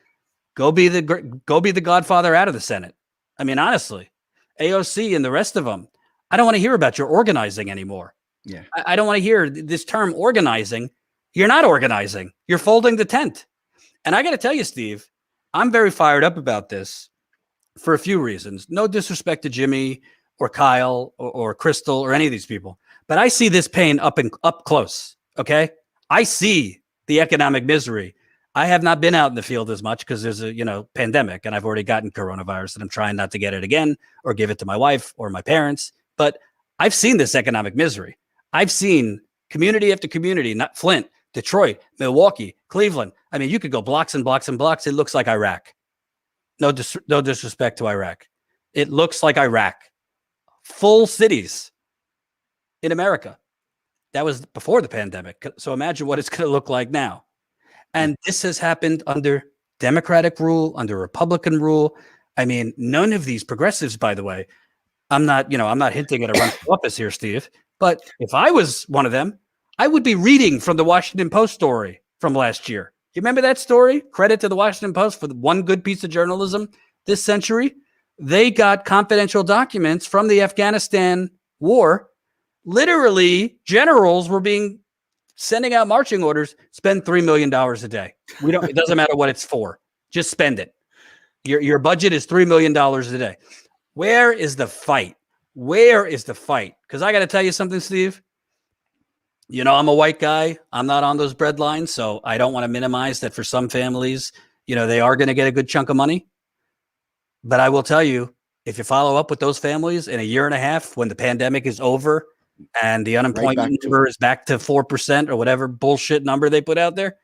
Go be the godfather out of the Senate. I mean, honestly, AOC and the rest of them, I don't want to hear about your organizing anymore. Yeah. I don't want to hear this term organizing. You're not organizing. You're folding the tent. And I got to tell you, Steve, I'm very fired up about this for a few reasons. No disrespect to Jimmy or Kyle or Crystal or any of these people, but I see this pain up close. Okay. I see the economic misery. I have not been out in the field as much because there's a, pandemic and I've already gotten coronavirus and I'm trying not to get it again or give it to my wife or my parents. But I've seen this economic misery. I've seen community after community, not Flint, Detroit, Milwaukee, Cleveland. I mean, you could go blocks and blocks and blocks. It looks like Iraq. No disrespect to Iraq. It looks like Iraq. Full cities in America. That was before the pandemic. So imagine what it's going to look like now. And this has happened under Democratic rule, under Republican rule. I mean, none of these progressives, by the way, I'm not hinting at a run for office here, Steve, but if I was one of them, I would be reading from the Washington Post story from last year. You remember that story? Credit to the Washington Post for the one good piece of journalism this century. They got confidential documents from the Afghanistan war. Literally, generals were sending out marching orders, spend $3 million a day. It doesn't matter what it's for. Just spend it. Your budget is $3 million a day. Where is the fight? Where is the fight? Because I got to tell you something, Steve. I'm a white guy. I'm not on those bread lines, so I don't want to minimize that for some families, they are going to get a good chunk of money. But I will tell you, if you follow up with those families in a year and a half, when the pandemic is over and the unemployment number is back to 4% or whatever bullshit number they put out there,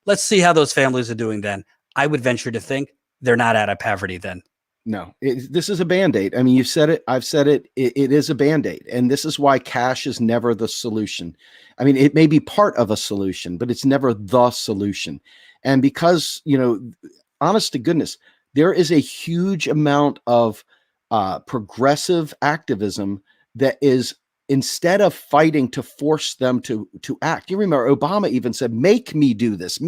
Let's see how those families are doing then. I would venture to think they're not out of poverty then. No, this is a Band-Aid. I mean, you've said it. I've said it. It is a Band-Aid. And this is why cash is never the solution. I mean, it may be part of a solution, but it's never the solution. And because, honest to goodness, there is a huge amount of progressive activism that is, instead of fighting to force them to act. You remember Obama even said, make me do this,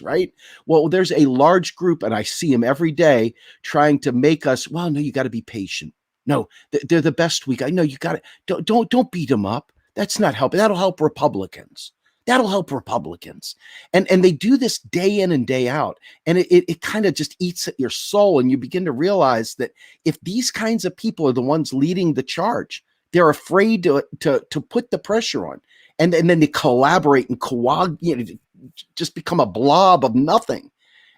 right? Well, there's a large group, and I see them every day trying to make us, well, no, you got to be patient. No, they're the best we got. No, you got to, don't beat them up. That's not helping. That'll help Republicans. And they do this day in and day out. And it kind of just eats at your soul. And you begin to realize that if these kinds of people are the ones leading the charge, they're afraid to put the pressure on, and then they collaborate and just become a blob of nothing.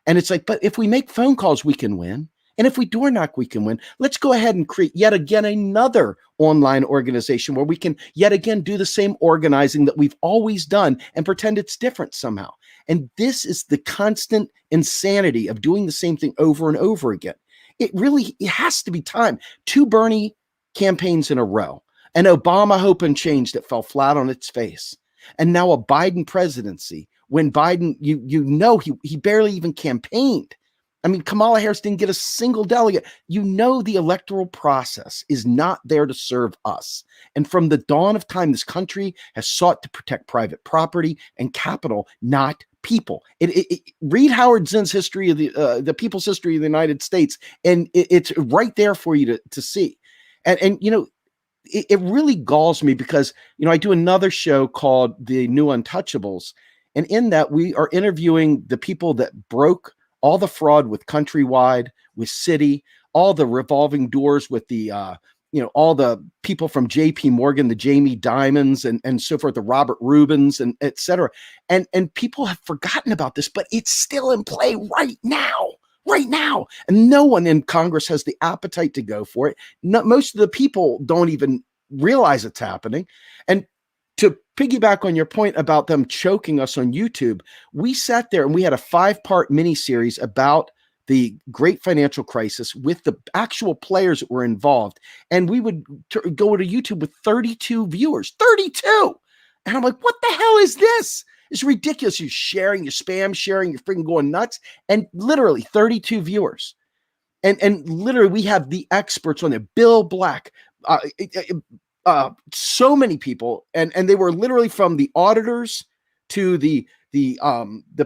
And it's like, but if we make phone calls, we can win. And if we door knock, we can win. Let's go ahead and create yet again another online organization where we can yet again do the same organizing that we've always done and pretend it's different somehow. And this is the constant insanity of doing the same thing over and over again. It has to be time. 2 Bernie campaigns in a row, an Obama hope and change that fell flat on its face, and now a Biden presidency when Biden, he barely even campaigned. I mean, Kamala Harris didn't get a single delegate. The electoral process is not there to serve us. And from the dawn of time, this country has sought to protect private property and capital, not people. Read Howard Zinn's history of the people's history of the United States, and it's right there for you to see. And it really galls me because, I do another show called The New Untouchables. And in that, we are interviewing the people that broke all the fraud with Countrywide, with Citi, all the revolving doors with the, all the people from JP Morgan, the Jamie Dimons and so forth, the Robert Rubins and et cetera. And people have forgotten about this, but it's still in play right now. And no one in Congress has the appetite to go for it. Most of the people don't even realize it's happening. And to piggyback on your point about them choking us on YouTube, we sat there and we had a 5-part miniseries about the great financial crisis with the actual players that were involved. And we would go to YouTube with 32 viewers, 32. And I'm like, what the hell is this? It's ridiculous. You're sharing, you're spam sharing, you're freaking going nuts. And literally 32 viewers. And literally we have the experts on there, Bill Black, so many people. And they were literally from the auditors to the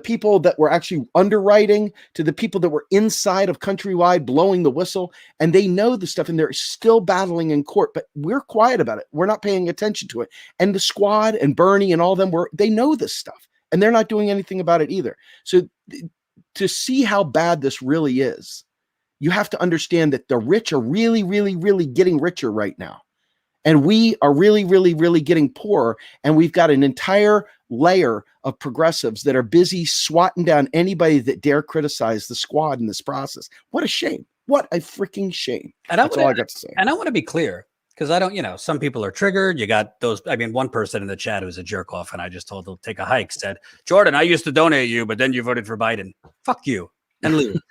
people that were actually underwriting to the people that were inside of Countrywide blowing the whistle. And they know the stuff and they're still battling in court, but we're quiet about it. We're not paying attention to it. And the squad and Bernie and all of them they know this stuff and they're not doing anything about it either. So to see how bad this really is, you have to understand that the rich are really, really, really getting richer right now. And we are really, really, really getting poorer. And we've got an entire layer of progressives that are busy swatting down anybody that dare criticize the squad in this process. What a shame. What a freaking shame. And that's all I got to say. And I want to be clear because I don't, some people are triggered. You got those. I mean, one person in the chat who's a jerk off and I just told him to take a hike said, Jordan, I used to donate you, but then you voted for Biden. Fuck you and leave.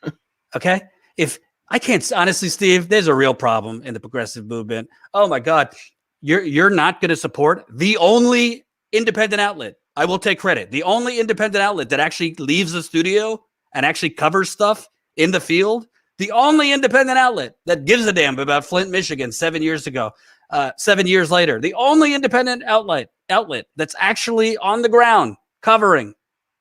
Okay. If I can't honestly, Steve, there's a real problem in the progressive movement. Oh my God. You're not going to support the only independent outlet. I will take credit. The only independent outlet that actually leaves the studio and actually covers stuff in the field. The only independent outlet that gives a damn about Flint, Michigan 7 years ago, 7 years later. The only independent outlet that's actually on the ground covering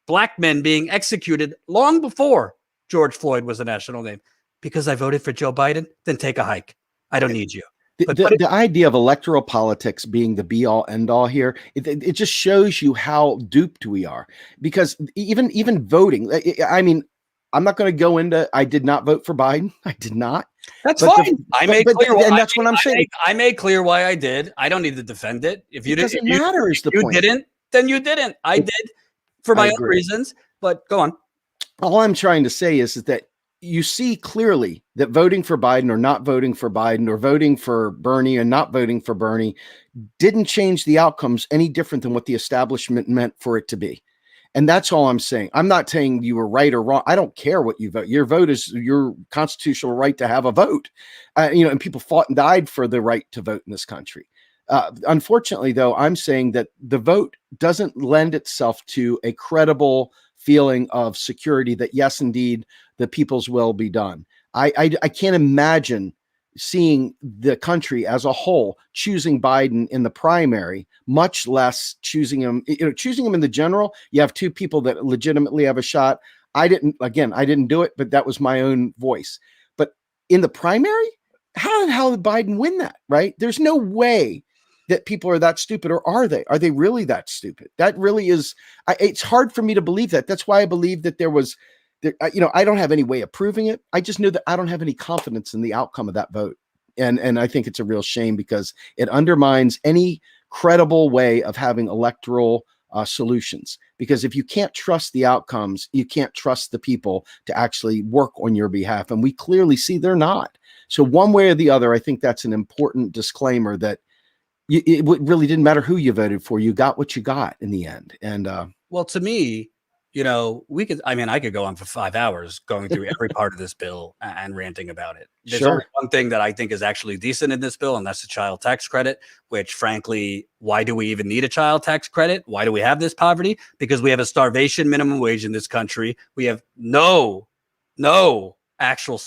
black men being executed long before George Floyd was a national name. Because I voted for Joe Biden, then take a hike. I don't need you. The idea of electoral politics being the be all end all here, it just shows you how duped we are. Because even voting, I mean, I'm not going to go into, I did not vote for Biden. I did not. That's fine. I made clear why. And that's what I'm saying. I made clear why I did. I don't need to defend it. If you didn't, if you didn't, then you didn't. I did for my own reasons. But go on. All I'm trying to say is that you see clearly that voting for Biden or not voting for Biden or voting for Bernie and not voting for Bernie didn't change the outcomes any different than what the establishment meant for it to be. And that's all I'm saying. I'm not saying you were right or wrong. I don't care what you vote. Your vote is your constitutional right to have a vote. And people fought and died for the right to vote in this country. Unfortunately, though, I'm saying that the vote doesn't lend itself to a credible feeling of security that, yes, indeed, the people's will be done. I can't imagine seeing the country as a whole choosing Biden in the primary, much less choosing him in the general. You have two people that legitimately have a shot. I didn't do it, but that was my own voice. But in the primary, how the hell did Biden win that? Right? There's no way that people are that stupid, or are they? Are they really that stupid? That really is. It's hard for me to believe that. That's why I believe that I don't have any way of proving it. I just know that I don't have any confidence in the outcome of that vote. And I think it's a real shame because it undermines any credible way of having electoral solutions. Because if you can't trust the outcomes, you can't trust the people to actually work on your behalf. And we clearly see they're not. So one way or the other, I think that's an important disclaimer that it really didn't matter who you voted for. You got what you got in the end. And well, to me, I could go on for 5 hours going through every part of this bill and ranting about it. There's only one thing that I think is actually decent in this bill, and that's the child tax credit, which frankly, why do we even need a child tax credit? Why do we have this poverty? Because we have a starvation minimum wage in this country. We have no actual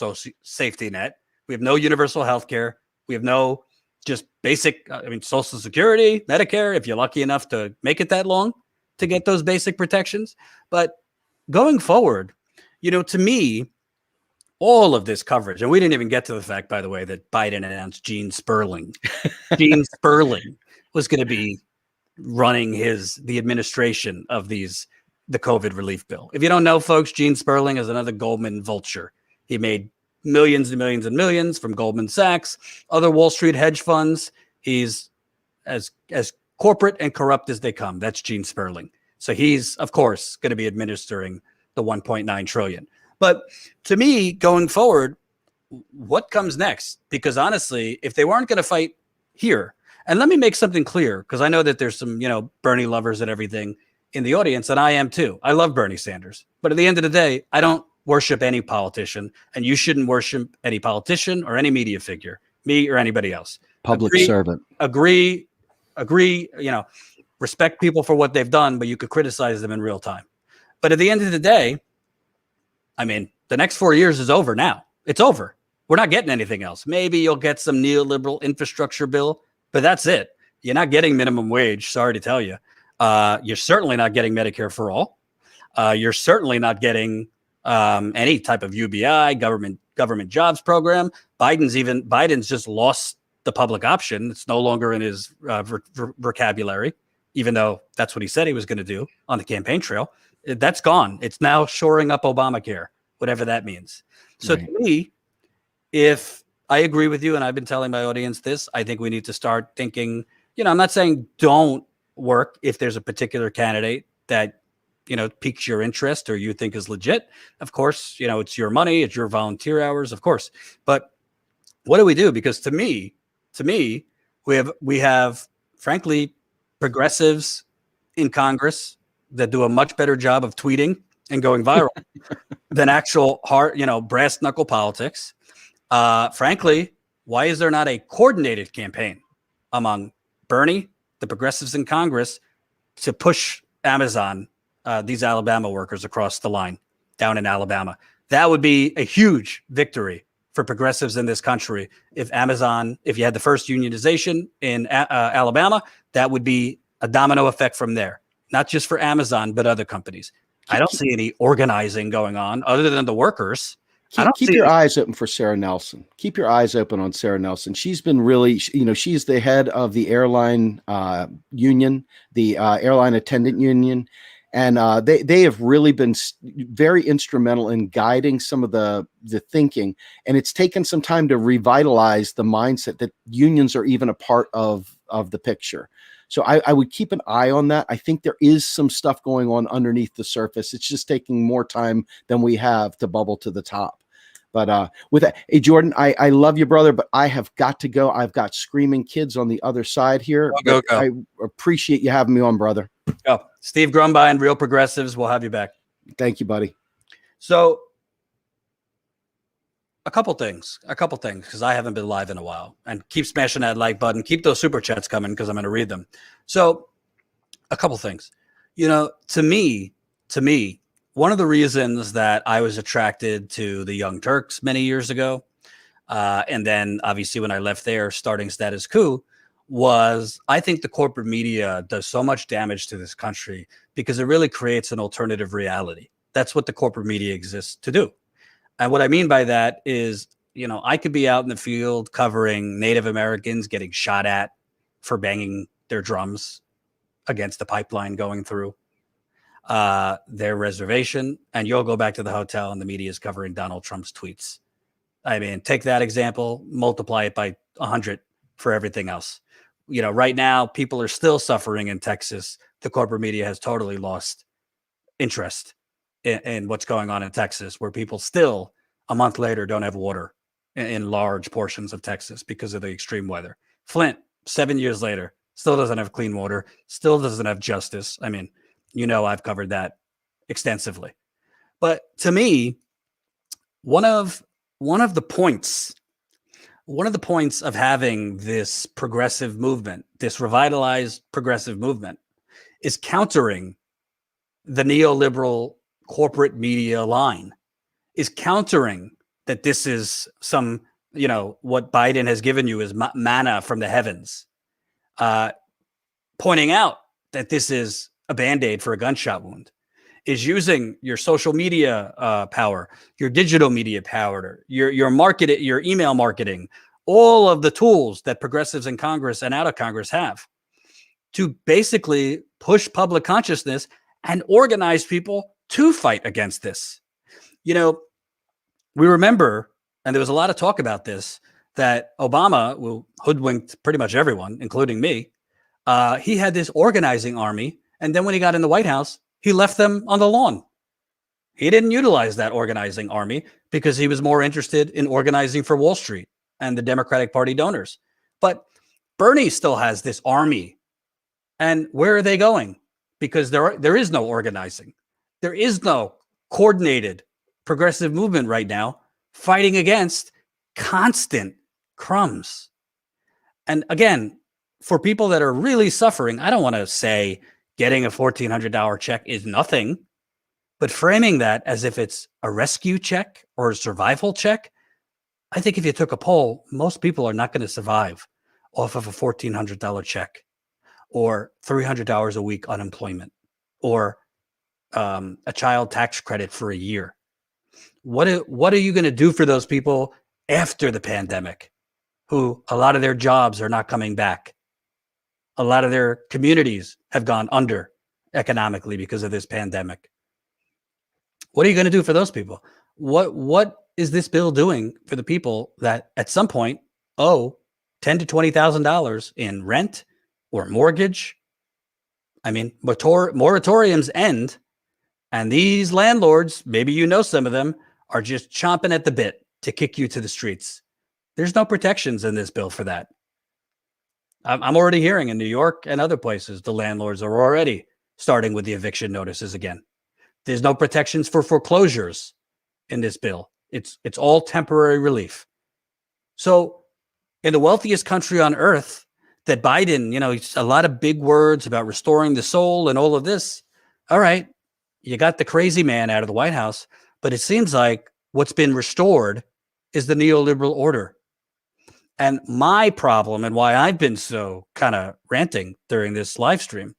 safety net. We have no universal health care. We have no just basic, Social Security, Medicare, if you're lucky enough to make it that long to get those basic protections. But going forward, to me, all of this coverage, and we didn't even get to the fact, by the way, that Biden announced Gene Sperling. Gene Sperling was going to be running the administration of the COVID relief bill. If you don't know, folks, Gene Sperling is another Goldman vulture. He made millions and millions and millions from Goldman Sachs, other Wall Street hedge funds. He's as corporate and corrupt as they come. That's Gene Sperling. So he's, of course, going to be administering the 1.9 trillion. But to me, going forward, what comes next? Because honestly, if they weren't going to fight here, and let me make something clear, because I know that there's some, Bernie lovers and everything in the audience, and I am too. I love Bernie Sanders. But at the end of the day, I don't worship any politician, and you shouldn't worship any politician or any media figure, me or anybody else. Public servant. Agree, respect people for what they've done, but you could criticize them in real time. But at the end of the day, the next 4 years is over now. It's over. We're not getting anything else. Maybe you'll get some neoliberal infrastructure bill, but that's it. You're not getting minimum wage. Sorry to tell you. You're certainly not getting Medicare for all. You're certainly not getting any type of UBI, government jobs program. Biden's just lost the public option. It's no longer in his vocabulary, even though that's what he said he was going to do on the campaign trail. That's gone. It's now shoring up Obamacare, whatever that means. So to me, if I agree with you, and I've been telling my audience this, I think we need to start thinking, I'm not saying don't work if there's a particular candidate that, piques your interest or you think is legit. Of course, it's your money, it's your volunteer hours, of course. But what do we do? Because to me, we have frankly progressives in Congress that do a much better job of tweeting and going viral than actual hard, brass knuckle politics. Frankly, why is there not a coordinated campaign among Bernie, the progressives in Congress, to push Amazon, these Alabama workers across the line down in Alabama? That would be a huge victory for progressives in this country. If you had the first unionization in Alabama, that would be a domino effect from there, not just for Amazon, but other companies. I don't see any organizing going on other than the workers. Keep your eyes open for Sarah Nelson. Keep your eyes open on Sarah Nelson. She's been really, she's the head of the airline union, the airline attendant union. And they have really been very instrumental in guiding some of the thinking. And it's taken some time to revitalize the mindset that unions are even a part of the picture. So I would keep an eye on that. I think there is some stuff going on underneath the surface. It's just taking more time than we have to bubble to the top. But with that, hey, Jordan, I love you, brother, but I have got to go. I've got screaming kids on the other side here. Go. I appreciate you having me on, brother. go. Steve Grumbine, Real Progressives. We'll have you back. Thank you, buddy. So a couple things, because I haven't been live in a while. And keep smashing that like button. Keep those super chats coming because I'm going to read them. So a couple things. You know, to me, one of the reasons that I was attracted to the Young Turks many years ago, and then obviously when I left there, starting Status Coup, was I think the corporate media does so much damage to this country because it really creates an alternative reality. That's what the corporate media exists to do. And what I mean by that is, you know, I could be out in the field covering Native Americans getting shot at for banging their drums against the pipeline going through their reservation, and you'll go back to the hotel and the media is covering Donald Trump's tweets. I mean, take that example, multiply it by 100 for everything else. You know, right now, people are still suffering in Texas. The corporate media has totally lost interest in what's going on in Texas, where people still, a month later, don't have water in large portions of Texas because of the extreme weather. Flint, 7 years later, still doesn't have clean water, still doesn't have justice. I mean, you know, I've covered that extensively. But to me, one of the points of having this progressive movement, this revitalized progressive movement, is countering the neoliberal corporate media line, is countering that this is some, you know, what Biden has given you is manna from the heavens, pointing out that this is a Band-Aid for a gunshot wound, is using your social media power, your digital media power, your market, your email marketing, all of the tools that progressives in Congress and out of Congress have to basically push public consciousness and organize people to fight against this. You know, we remember, and there was a lot of talk about this, that Obama, who hoodwinked pretty much everyone, including me, he had this organizing army. And then when he got in the White House, he left them on the lawn. He didn't utilize that organizing army because he was more interested in organizing for Wall Street and the Democratic Party donors. But Bernie still has this army. And where are they going? Because there is no organizing. There is no coordinated progressive movement right now fighting against constant crumbs. And again, for people that are really suffering, I don't want to say getting a $1,400 check is nothing, but framing that as if it's a rescue check or a survival check, I think if you took a poll, most people are not going to survive off of a $1,400 check or $300 a week unemployment or a child tax credit for a year. What are you going to do for those people after the pandemic, who a lot of their jobs are not coming back? A lot of their communities have gone under economically because of this pandemic. What are you going to do for those people? What is this bill doing for the people that at some point owe $10,000 to $20,000 in rent or mortgage? I mean, moratoriums end, and these landlords, maybe you know some of them, are just chomping at the bit to kick you to the streets. There's no protections in this bill for that. I'm already hearing in New York and other places, the landlords are already starting with the eviction notices again. There's no protections for foreclosures in this bill. It's all temporary relief. So in the wealthiest country on earth, that Biden, you know, a lot of big words about restoring the soul and all of this. All right, you got the crazy man out of the White House, but it seems like what's been restored is the neoliberal order. And my problem, and why I've been so kind of ranting during this live stream,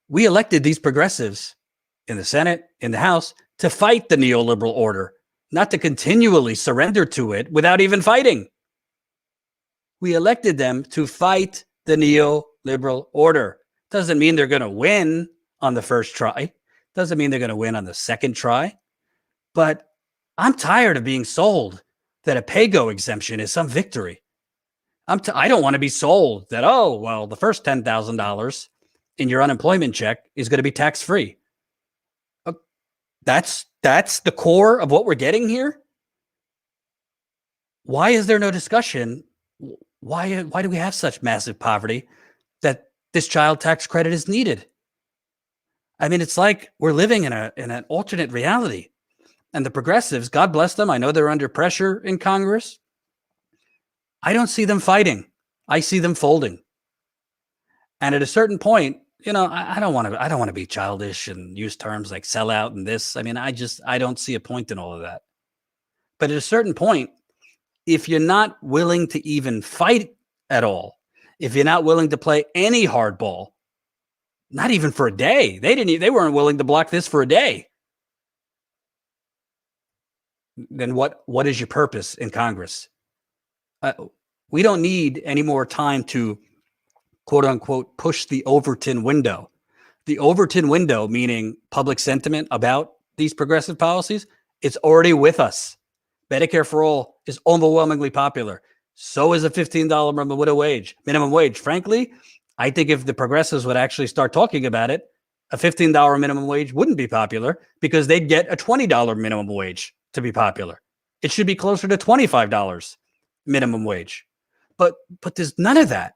we elected these progressives in the Senate, in the House, to fight the neoliberal order, not to continually surrender to it without even fighting. We elected them to fight the neoliberal order. Doesn't mean they're going to win on the first try. Doesn't mean they're going to win on the second try. But I'm tired of being sold that a pay-go exemption is some victory. I don't want to be sold that, oh, well, the first $10,000 in your unemployment check is going to be tax-free. That's the core of what we're getting here. Why is there no discussion? Why do we have such massive poverty that this child tax credit is needed? I mean, it's like we're living in an alternate reality. And the progressives, God bless them, I know they're under pressure in Congress. I don't see them fighting. I see them folding. And at a certain point, you know, I don't want to be childish and use terms like sellout and this. I mean, I don't see a point in all of that. But at a certain point, if you're not willing to even fight at all, if you're not willing to play any hardball, not even for a day, they weren't willing to block this for a day. Then what is your purpose in Congress? We don't need any more time to quote unquote push the Overton window. The Overton window, meaning public sentiment about these progressive policies, it's already with us. Medicare for all is overwhelmingly popular. So is a $15 minimum wage. Frankly, I think if the progressives would actually start talking about it, a $15 minimum wage wouldn't be popular because they'd get a $20 minimum wage to be popular. It should be closer to $25 minimum wage. But there's none of that.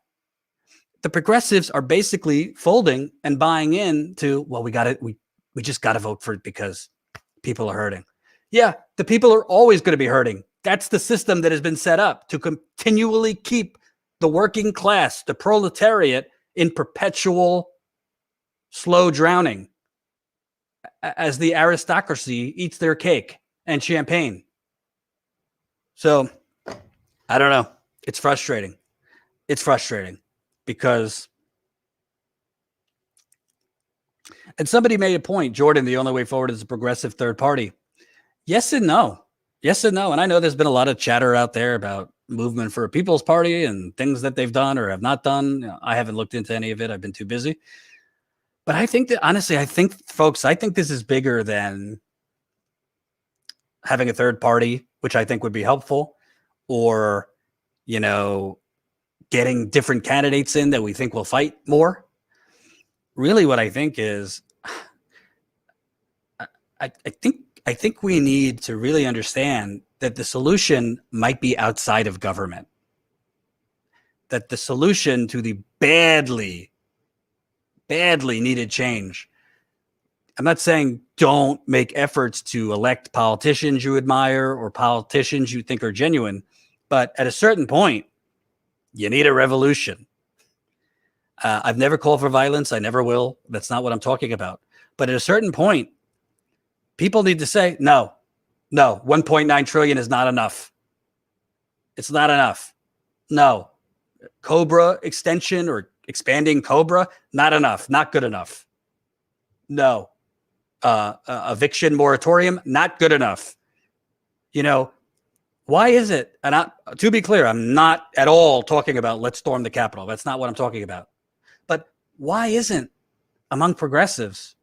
The progressives are basically folding and buying into, well, we just got to vote for it because people are hurting. Yeah, the people are always going to be hurting. That's the system that has been set up to continually keep the working class, the proletariat, in perpetual slow drowning as the aristocracy eats their cake and champagne. So, I don't know. It's frustrating. It's frustrating because, and somebody made a point, Jordan, the only way forward is a progressive third party. Yes and no. Yes and no. And I know there's been a lot of chatter out there about movement for a People's Party and things that they've done or have not done. You know, I haven't looked into any of it. I've been too busy. But I think that, honestly, I think this is bigger than having a third party, which I think would be helpful, or, you know, getting different candidates in that we think will fight more. Really what I think is, I think we need to really understand that the solution might be outside of government. That the solution to the badly needed change. I'm not saying don't make efforts to elect politicians you admire or politicians you think are genuine, but at a certain point, you need a revolution. I've never called for violence. I never will. That's not what I'm talking about. But at a certain point, people need to say, no, 1.9 trillion is not enough. It's not enough. No. Cobra extension or expanding Cobra, not enough, not good enough. No. Eviction moratorium, not good enough. You know, why is it? And to be clear, I'm not at all talking about let's storm the Capitol. That's not what I'm talking about. But why isn't among progressives,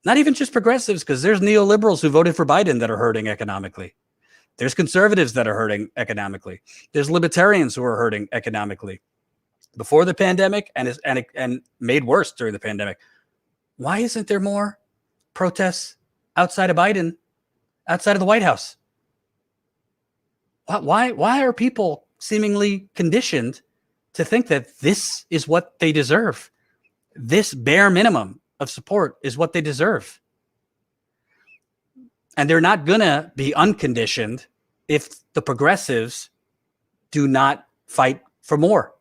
not even just progressives, because there's neoliberals who voted for Biden that are hurting economically. There's conservatives that are hurting economically. There's libertarians who are hurting economically before the pandemic and made worse during the pandemic. Why isn't there more protests outside of Biden, outside of the White House? Why are people seemingly conditioned to think that this is what they deserve? This bare minimum of support is what they deserve. And they're not going to be unconditioned if the progressives do not fight for more.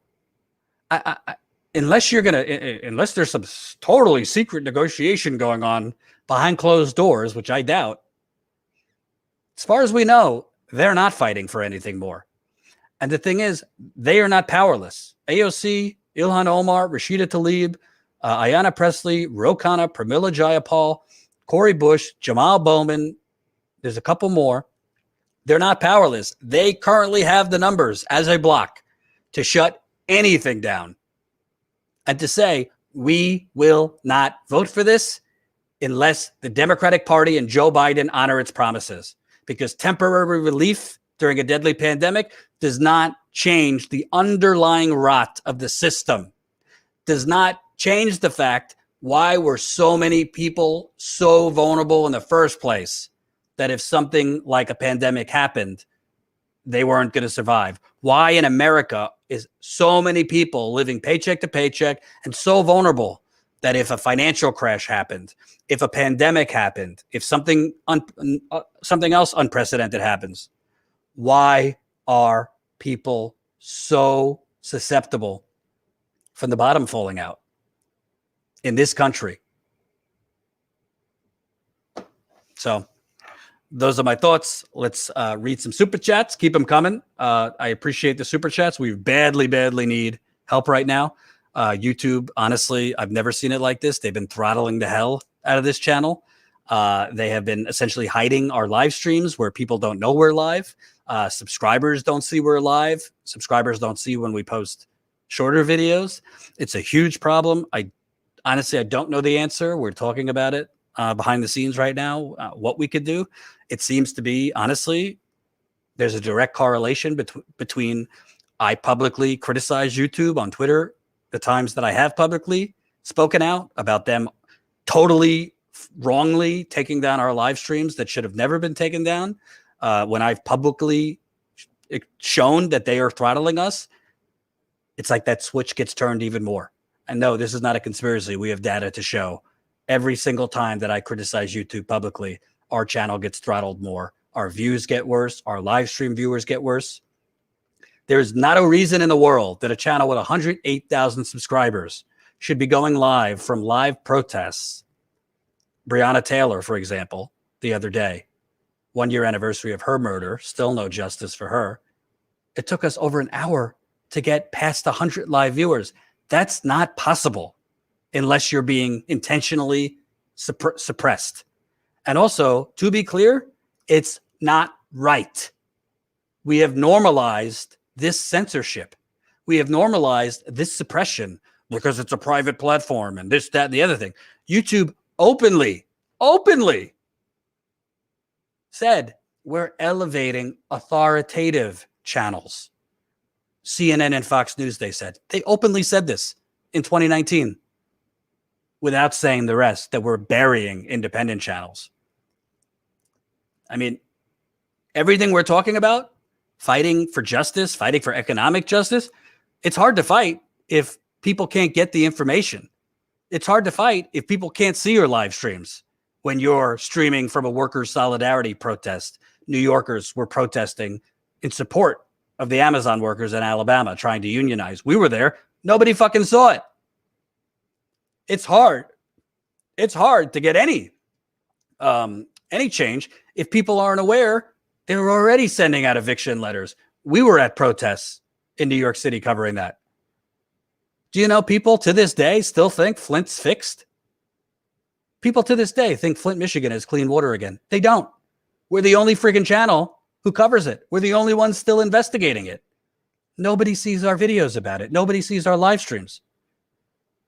Unless there's some totally secret negotiation going on behind closed doors, which I doubt, as far as we know, they're not fighting for anything more. And the thing is, they are not powerless. AOC, Ilhan Omar, Rashida Tlaib, Ayanna Pressley, Ro Khanna, Pramila Jayapal, Cori Bush, Jamal Bowman, there's a couple more. They're not powerless. They currently have the numbers as a bloc to shut anything down and to say, we will not vote for this unless the Democratic Party and Joe Biden honor its promises. Because temporary relief during a deadly pandemic does not change the underlying rot of the system, does not change the fact why were so many people so vulnerable in the first place, that if something like a pandemic happened, they weren't going to survive. Why in America is so many people living paycheck to paycheck and so vulnerable that if a financial crash happened, if a pandemic happened, if something else unprecedented happens, why are people so susceptible from the bottom falling out in this country? So those are my thoughts. Let's read some super chats. Keep them coming. I appreciate the super chats. We badly need help right now. YouTube, honestly, I've never seen it like this. They've been throttling the hell out of this channel. They have been essentially hiding our live streams where people don't know we're live. Subscribers don't see we're live. Subscribers don't see when we post shorter videos. It's a huge problem. Honestly, I don't know the answer. We're talking about it behind the scenes right now, what we could do. It seems to be, honestly, there's a direct correlation between I publicly criticize YouTube on Twitter, the times that I have publicly spoken out about them totally wrongly taking down our live streams that should have never been taken down. When I've publicly shown that they are throttling us, it's like that switch gets turned even more. And no, this is not a conspiracy. We have data to show every single time that I criticize YouTube publicly, our channel gets throttled more. Our views get worse. Our live stream viewers get worse. There's not a reason in the world that a channel with 108,000 subscribers should be going live from live protests. Breonna Taylor, for example, the other day, 1 year anniversary of her murder, still no justice for her. It took us over an hour to get past 100 live viewers. That's not possible unless you're being intentionally suppressed. And also, to be clear, it's not right. We have normalized this censorship. We have normalized this suppression because it's a private platform and this, that, and the other thing. YouTube openly said we're elevating authoritative channels. CNN and Fox News, they said. They openly said this in 2019 without saying the rest, that we're burying independent channels. I mean, everything we're talking about, fighting for justice, fighting for economic justice, it's hard to fight if people can't get the information. It's hard to fight if people can't see your live streams when you're streaming from a workers' solidarity protest. New Yorkers were protesting in support of the Amazon workers in Alabama trying to unionize. We were there. Nobody fucking saw it. It's hard. It's hard to get any change if people aren't aware. They were already sending out eviction letters. We were at protests in New York City covering that. Do you know people to this day still think Flint's fixed? People to this day think Flint, Michigan has clean water again. They don't. We're the only freaking channel who covers it. We're the only ones still investigating it. Nobody sees our videos about it. Nobody sees our live streams.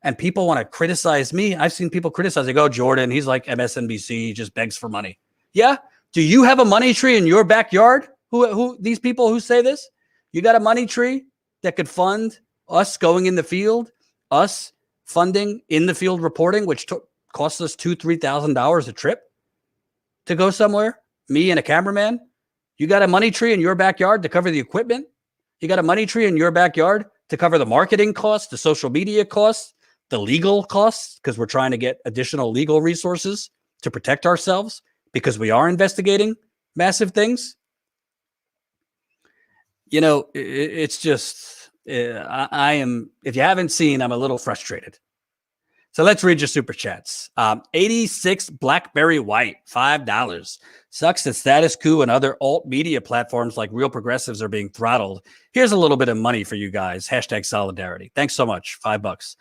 And people want to criticize me. I've seen people criticize. They go, Jordan, he's like MSNBC, he just begs for money. Yeah? Do you have a money tree in your backyard? Who these people who say this? You got a money tree that could fund us going in the field, us funding in the field reporting, which costs us $2,000-$3,000 a trip to go somewhere? Me and a cameraman? You got a money tree in your backyard to cover the equipment? You got a money tree in your backyard to cover the marketing costs, the social media costs, the legal costs, because we're trying to get additional legal resources to protect ourselves because we are investigating massive things? You know, it's just, I am, if you haven't seen, I'm a little frustrated. So let's read your super chats. 86 Blackberry White, $5. Sucks that Status Coup and other alt media platforms like Real Progressives are being throttled. Here's a little bit of money for you guys. Hashtag solidarity. Thanks so much. $5.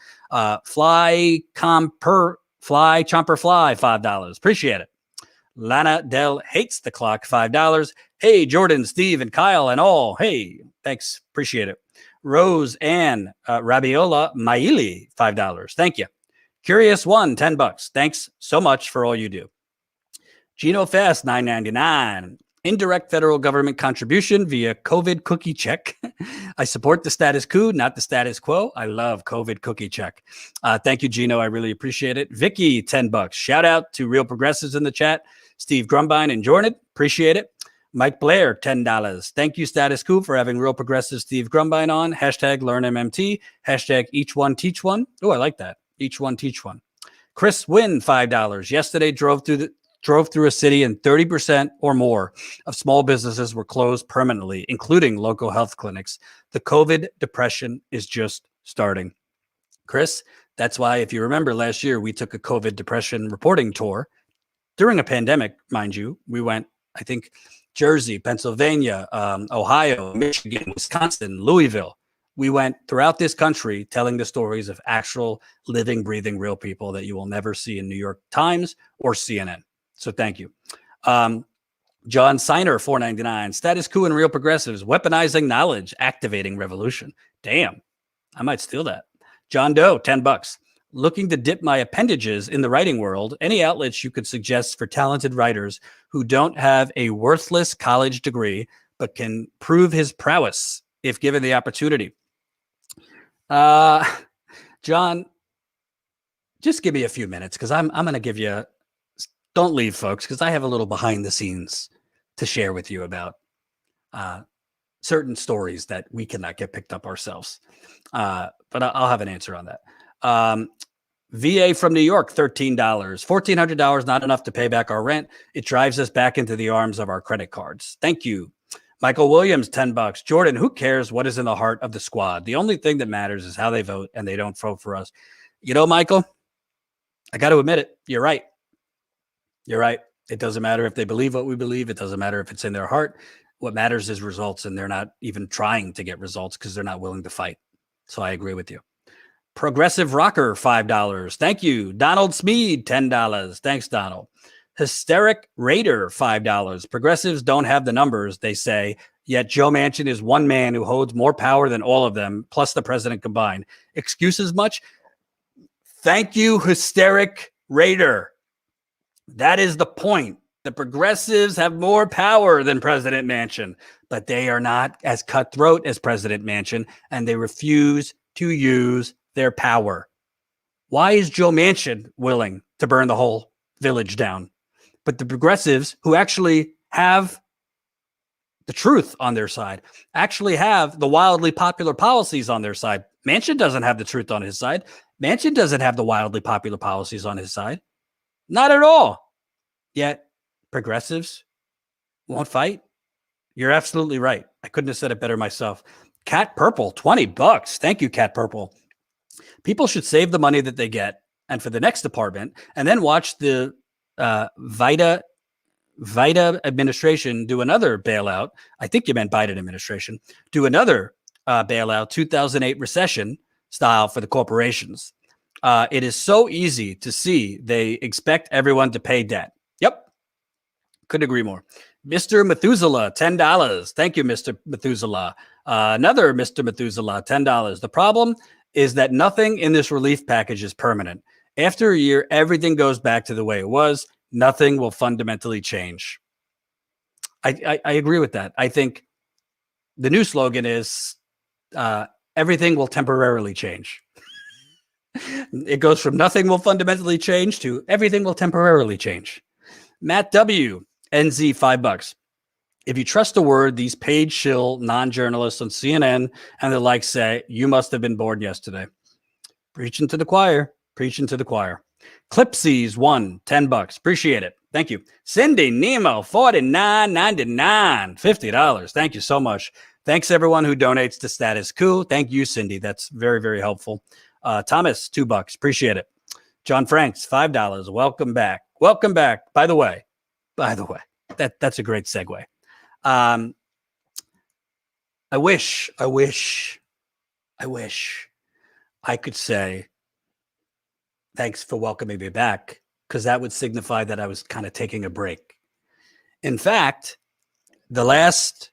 Fly Chomper Fly, $5. Appreciate it. Lana Del Hates the Clock, $5. Hey, Jordan, Steve, and Kyle and all. Hey, thanks. Appreciate it. Rose Ann Rabiola Maili, $5. Thank you. Curious One, $10. Thanks so much for all you do. Gino Fast, $9.99. Indirect federal government contribution via COVID cookie check. I support the status coup, not the status quo. I love COVID cookie check. Thank you, Gino. I really appreciate it. Vicky, $10. Shout out to Real Progressives in the chat. Steve Grumbine and Jordan, appreciate it. Mike Blair, $10. Thank you, Status Coup, for having Real Progressive Steve Grumbine on. Hashtag LearnMMT. Hashtag Each One Teach One. Oh, I like that. Each one teach one. Chris Wynn, $5. Yesterday drove through a city and 30% or more of small businesses were closed permanently, including local health clinics. The COVID depression is just starting. Chris, that's why, if you remember last year, we took a COVID depression reporting tour during a pandemic, mind you. We went, I think, Jersey, Pennsylvania, Ohio, Michigan, Wisconsin, Louisville. We went throughout this country telling the stories of actual living, breathing, real people that you will never see in New York Times or CNN. So thank you. John Seiner, $4.99. Status Coup and Real Progressives, weaponizing knowledge, activating revolution. Damn, I might steal that. John Doe, $10. Looking to dip my appendages in the writing world. Any outlets you could suggest for talented writers who don't have a worthless college degree but can prove his prowess if given the opportunity. John, just give me a few minutes because I'm going to give you. Don't leave, folks, because I have a little behind the scenes to share with you about certain stories that we cannot get picked up ourselves. But I'll have an answer on that. VA from New York, $13. $1,400, not enough to pay back our rent. It drives us back into the arms of our credit cards. Thank you. Michael Williams, $10. Jordan, who cares what is in the heart of the squad? The only thing that matters is how they vote, and they don't vote for us. You know, Michael, I got to admit it. You're right. You're right. It doesn't matter if they believe what we believe. It doesn't matter if it's in their heart. What matters is results, and they're not even trying to get results because they're not willing to fight. So I agree with you. Progressive Rocker, $5. Thank you. Donald Smead, $10. Thanks, Donald. Hysteric Raider, $5. Progressives don't have the numbers, they say, yet Joe Manchin is one man who holds more power than all of them, plus the president combined. Excuses much? Thank you, Hysteric Raider. That is the point. The progressives have more power than President Manchin, but they are not as cutthroat as President Manchin, and they refuse to use their power. Why is Joe Manchin willing to burn the whole village down? But the progressives, who actually have the truth on their side, actually have the wildly popular policies on their side. Manchin doesn't have the truth on his side. Manchin doesn't have the wildly popular policies on his side. Not at all. Yet progressives won't fight. You're absolutely right. I couldn't have said it better myself. Cat Purple, $20. Thank you, Cat Purple. People should save the money that they get and for the next department, and then watch the Vida administration do another bailout. I think you meant Biden administration. Do another bailout, 2008 recession style for the corporations. It is so easy to see they expect everyone to pay debt. Yep. Couldn't agree more. Mr. Methuselah, $10. Thank you, Mr. Methuselah. Another Mr. Methuselah, $10. The problem is that nothing in this relief package is permanent. After a year, everything goes back to the way it was. Nothing will fundamentally change. I agree with that. I think the new slogan is everything will temporarily change. It goes from nothing will fundamentally change to everything will temporarily change. Matt W., NZ, $5. If you trust a word these paid shill non-journalists on CNN and the like say, you must have been bored yesterday. Preaching to the choir. Preaching to the choir. Clipsies, $10. Appreciate it. Thank you. Cindy Nemo, $49.99. $50. Thank you so much. Thanks everyone who donates to Status Coup. Thank you, Cindy. That's very, very helpful. Thomas, $2. Appreciate it. John Franks, $5. Welcome back. Welcome back. By the way, that's a great segue. I wish I could say thanks for welcoming me back, because that would signify that I was kind of taking a break. In fact, the last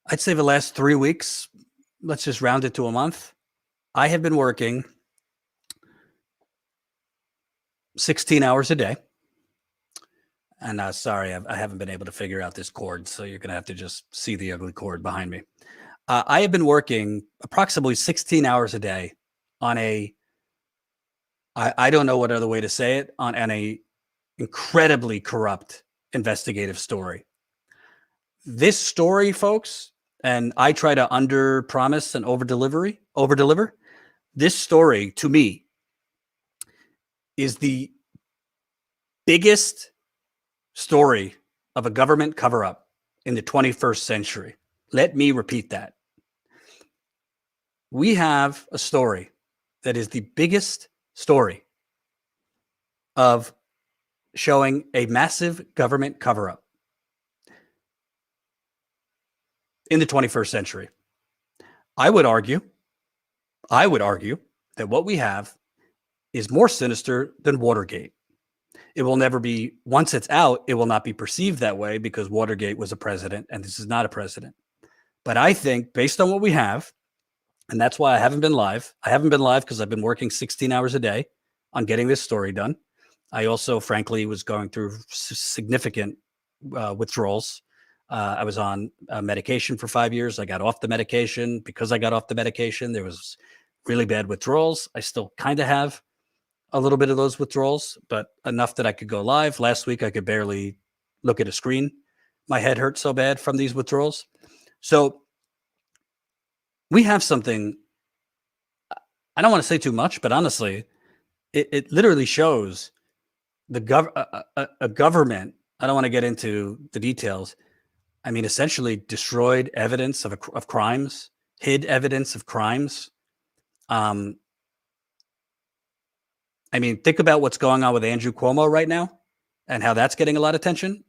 3 weeks, let's just round it to a month, I have been working 16 hours a day. And sorry, I haven't been able to figure out this cord, so you're going to have to just see the ugly cord behind me. I have been working approximately 16 hours a day on I don't know what other way to say it, on a incredibly corrupt investigative story. This story, folks, and I try to under promise and over deliver. this story, to me, is the biggest story of a government cover-up in the 21st century. Let me repeat that. We have a story that is the biggest story of showing a massive government cover-up in the 21st century. I would argue that what we have is more sinister than Watergate. It will never be, once it's out, it will not be perceived that way because Watergate was a president and this is not a president. But I think based on what we have, and that's why I haven't been live. I haven't been live because I've been working 16 hours a day on getting this story done. I also, frankly, was going through significant withdrawals. I was on medication for 5 years. I got off the medication. Because I got off the medication, there was really bad withdrawals. I still kind of have a little bit of those withdrawals, but enough that I could go live. Last week, I could barely look at a screen. My head hurt so bad from these withdrawals. So we have something, I don't want to say too much, but honestly, it literally shows a government, I don't want to get into the details, I mean, essentially destroyed evidence of crimes, hid evidence of crimes. I mean, think about what's going on with Andrew Cuomo right now and how that's getting a lot of attention.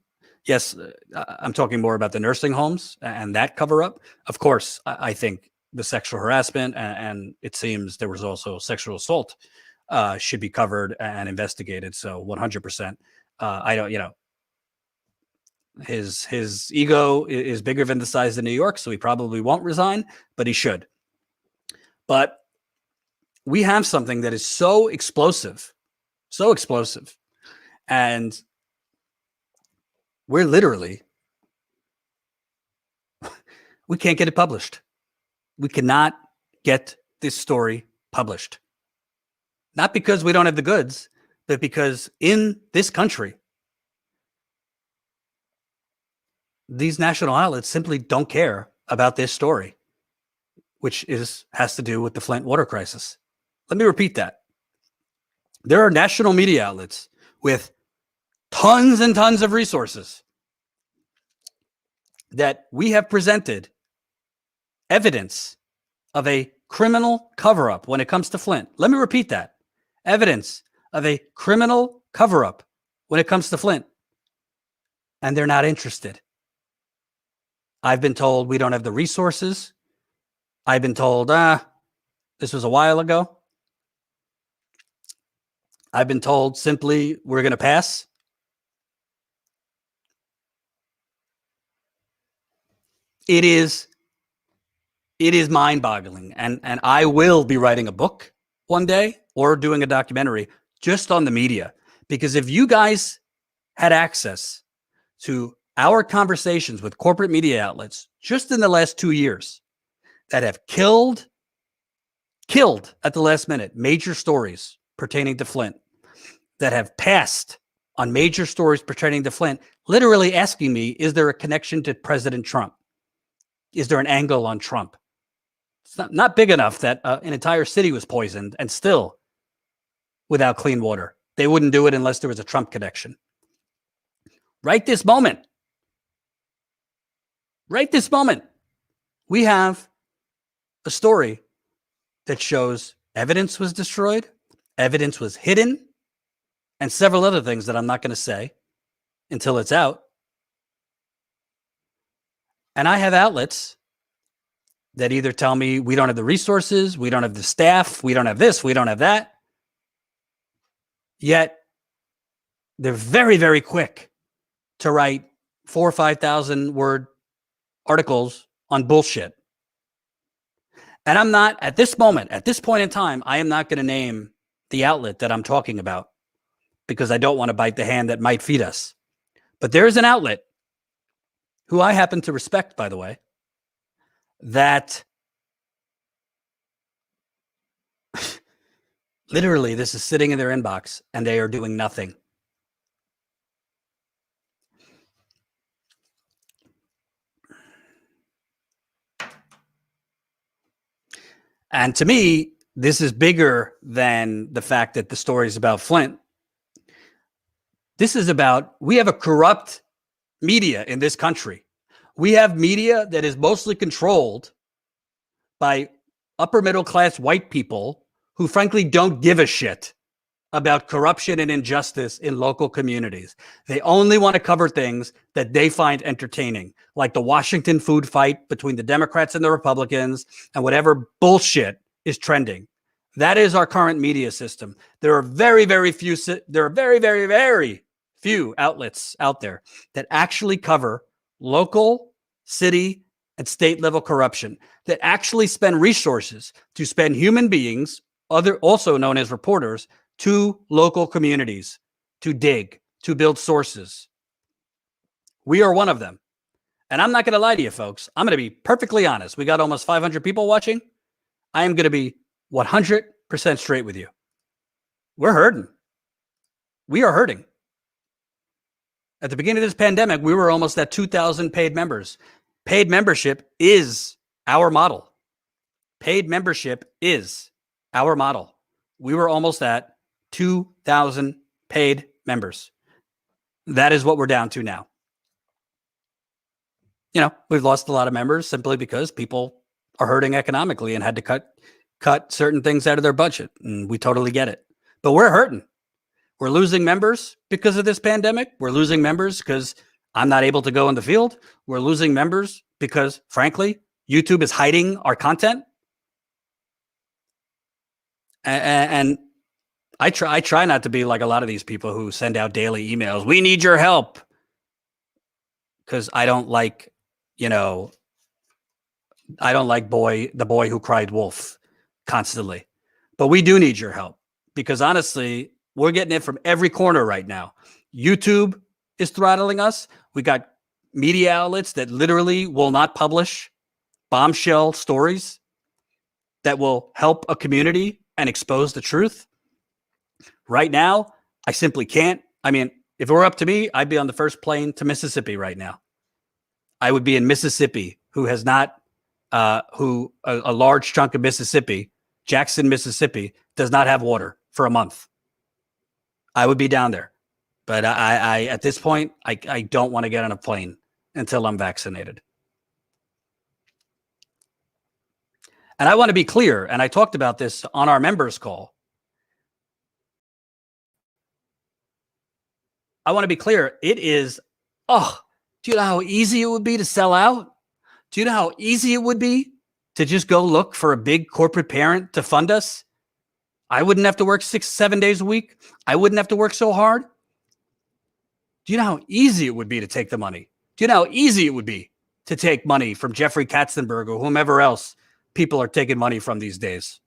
Yes, I'm talking more about the nursing homes and that cover up. Of course, I think the sexual harassment and it seems there was also sexual assault should be covered and investigated. So 100%. I don't, his ego is bigger than the size of New York, so he probably won't resign, but he should. But we have something that is so explosive, and we're literally, we can't get it published. We cannot get this story published. Not because we don't have the goods, but because in this country, these national outlets simply don't care about this story, which has to do with the Flint water crisis. Let me repeat that. There are national media outlets with tons and tons of resources that we have presented evidence of a criminal cover-up when it comes to Flint. Let me repeat that. Evidence of a criminal cover-up when it comes to Flint. And they're not interested. I've been told we don't have the resources. I've been told, this was a while ago. I've been told simply we're going to pass. It is mind-boggling. And I will be writing a book one day or doing a documentary just on the media. Because if you guys had access to our conversations with corporate media outlets just in the last 2 years that have killed at the last minute major stories pertaining to Flint, that have passed on major stories pertaining to Flint, literally asking me, is there a connection to President Trump? Is there an angle on Trump? It's not big enough that an entire city was poisoned and still without clean water. They wouldn't do it unless there was a Trump connection. Right this moment, we have a story that shows evidence was destroyed, evidence was hidden, and several other things that I'm not going to say until it's out. And I have outlets that either tell me we don't have the resources, we don't have the staff, we don't have this, we don't have that. Yet they're very, very quick to write 4,000 or 5,000 word articles on bullshit. And I'm not, at this point in time, I am not going to name the outlet that I'm talking about because I don't want to bite the hand that might feed us. But there is an outlet who I happen to respect, by the way, that literally this is sitting in their inbox and they are doing nothing. And to me, this is bigger than the fact that the story is about Flint. This is about, we have a corrupt media in this country. We have media that is mostly controlled by upper middle class white people who frankly don't give a shit about corruption and injustice in local communities. They only want to cover things that they find entertaining, like the Washington food fight between the Democrats and the Republicans and whatever bullshit is trending. That is our current media system. There are very, very few outlets out there that actually cover local, city, and state level corruption, that actually spend resources to spend human beings, also known as reporters, to local communities, to dig, to build sources. We are one of them. And I'm not going to lie to you, folks. I'm going to be perfectly honest. We got almost 500 people watching. I am going to be 100% straight with you. We're hurting. We are hurting. At the beginning of this pandemic, we were almost at 2,000 paid members. Paid membership is our model. Paid membership is our model. We were almost at 2,000 paid members. That is what we're down to now. You know, we've lost a lot of members simply because people are hurting economically and had to cut certain things out of their budget. And we totally get it. But we're hurting. We're losing members because of this pandemic. We're losing members because I'm not able to go in the field. We're losing members because, frankly, YouTube is hiding our content. And I try not to be like a lot of these people who send out daily emails. We need your help. Because I don't like, I don't like the boy who cried wolf constantly. But we do need your help. Because honestly, we're getting it from every corner right now. YouTube is throttling us. We got media outlets that literally will not publish bombshell stories that will help a community and expose the truth. Right now, I simply can't. I mean, if it were up to me, I'd be on the first plane to Mississippi right now. I would be in Mississippi, a large chunk of Mississippi, Jackson, Mississippi, does not have water for a month. I would be down there. But I at this point, I don't want to get on a plane until I'm vaccinated. And I want to be clear, and I talked about this on our members call. I want to be clear. It is, do you know how easy it would be to sell out? Do you know how easy it would be to just go look for a big corporate parent to fund us? I wouldn't have to work 6-7 days a week. I wouldn't have to work so hard. Do you know how easy it would be to take the money? Do you know how easy it would be to take money from Jeffrey Katzenberg or whomever else people are taking money from these days?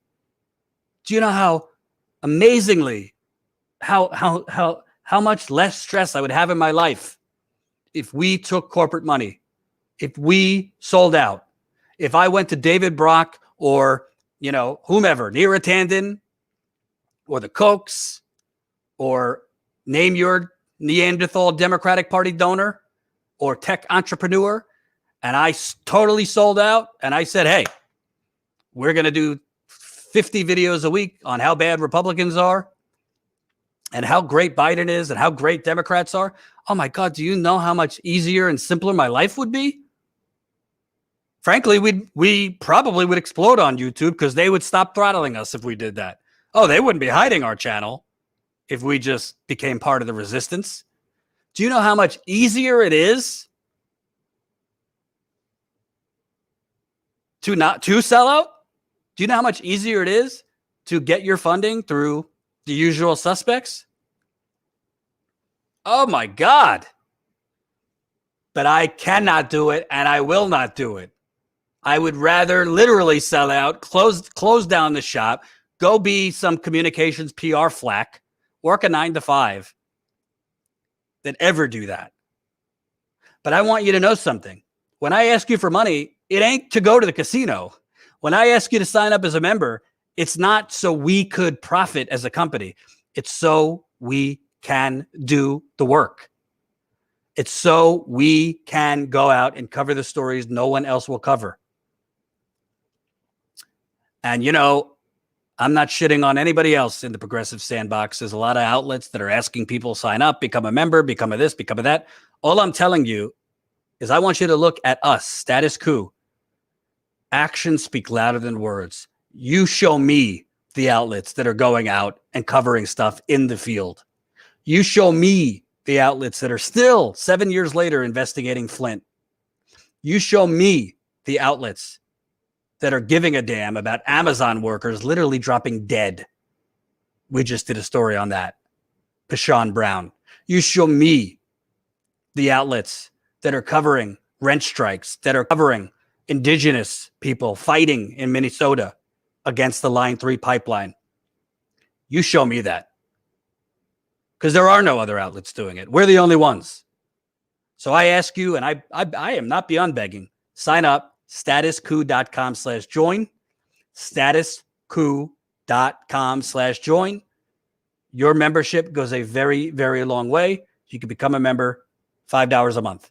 Do you know how amazingly, how much less stress I would have in my life if we took corporate money, if we sold out, if I went to David Brock or, whomever, Neera Tanden or the Kochs or name your Neanderthal Democratic Party donor or tech entrepreneur, and I totally sold out and I said, hey, we're going to do 50 videos a week on how bad Republicans are and how great Biden is and how great Democrats are. Oh my God, do you know how much easier and simpler my life would be? Frankly, we probably would explode on YouTube because they would stop throttling us if we did that. Oh, they wouldn't be hiding our channel if we just became part of the resistance. Do you know how much easier it is to sell out? Do you know how much easier it is to get your funding through the usual suspects? Oh my God. But I cannot do it and I will not do it. I would rather literally sell out, close down the shop, go be some communications PR flack, work a 9-to-5 than ever do that. But I want you to know something. When I ask you for money, it ain't to go to the casino. When I ask you to sign up as a member, it's not so we could profit as a company. It's so we can do the work. It's so we can go out and cover the stories no one else will cover. And, I'm not shitting on anybody else in the progressive sandbox. There's a lot of outlets that are asking people sign up, become a member, become a this, become a that. All I'm telling you is I want you to look at us, Status Coup. Actions speak louder than words. You show me the outlets that are going out and covering stuff in the field. You show me the outlets that are still 7 years later investigating Flint. You show me the outlets that are giving a damn about Amazon workers literally dropping dead. We just did a story on that. Pashawn Brown. You show me the outlets that are covering rent strikes, that are covering indigenous people fighting in Minnesota against the Line 3 pipeline. You show me that. Because there are no other outlets doing it. We're the only ones. So I ask you, and I am not beyond begging, sign up, statuscoup.com/join, statuscoup.com/join. Your membership goes a very, very long way. You can become a member, $5 a month.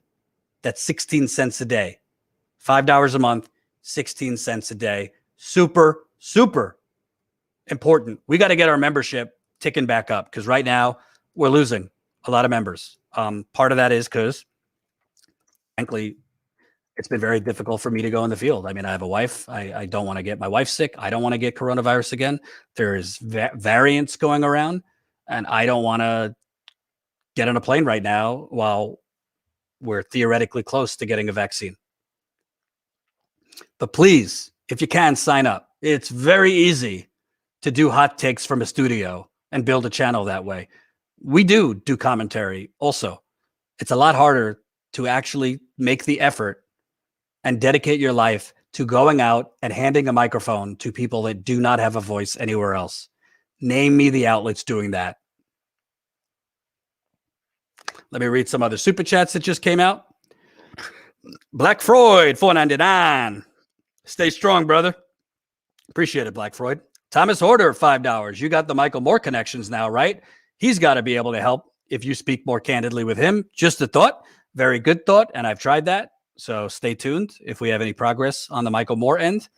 That's 16 cents a day. $5 a month, 16 cents a day. Super, super important. We got to get our membership ticking back up because right now we're losing a lot of members. Part of that is because, frankly, it's been very difficult for me to go in the field. I mean, I have a wife. I don't want to get my wife sick. I don't want to get coronavirus again. There's variants going around, and I don't want to get on a plane right now while we're theoretically close to getting a vaccine. But please, if you can, sign up. It's very easy to do hot takes from a studio and build a channel that way. We do commentary also. It's a lot harder to actually make the effort and dedicate your life to going out and handing a microphone to people that do not have a voice anywhere else. Name me the outlets doing that. Let me read some other super chats that just came out. Black Freud, $4.99. Stay strong, brother. Appreciate it, Black Freud. Thomas Horder, $5. You got the Michael Moore connections now, right? He's got to be able to help if you speak more candidly with him. Just a thought. Very good thought, and I've tried that. So stay tuned if we have any progress on the Michael Moore end.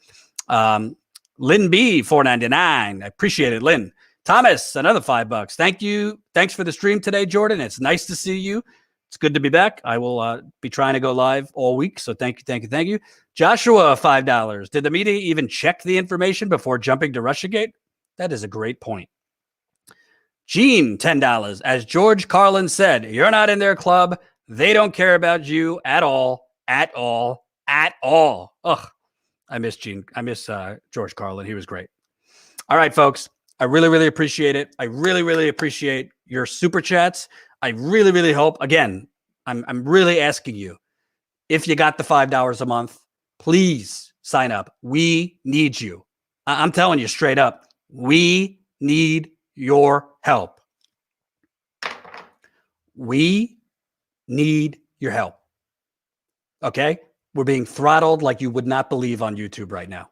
Lynn B, $4.99. I appreciate it, Lynn. Thomas, another $5. Thank you. Thanks for the stream today, Jordan. It's nice to see you. It's good to be back. I will be trying to go live all week. So thank you. Joshua, $5. Did the media even check the information before jumping to Russiagate? That is a great point. Gene, $10. As George Carlin said, you're not in their club. They don't care about you at all. At all. Ugh. I miss Gene. I miss George Carlin. He was great. All right, folks. I really, really appreciate it. I really, really appreciate your super chats. I really, really hope, again, I'm really asking you, if you got the $5 a month, please sign up. We need you. I'm telling you straight up, we need your help. We need your help. Okay? We're being throttled like you would not believe on YouTube right now.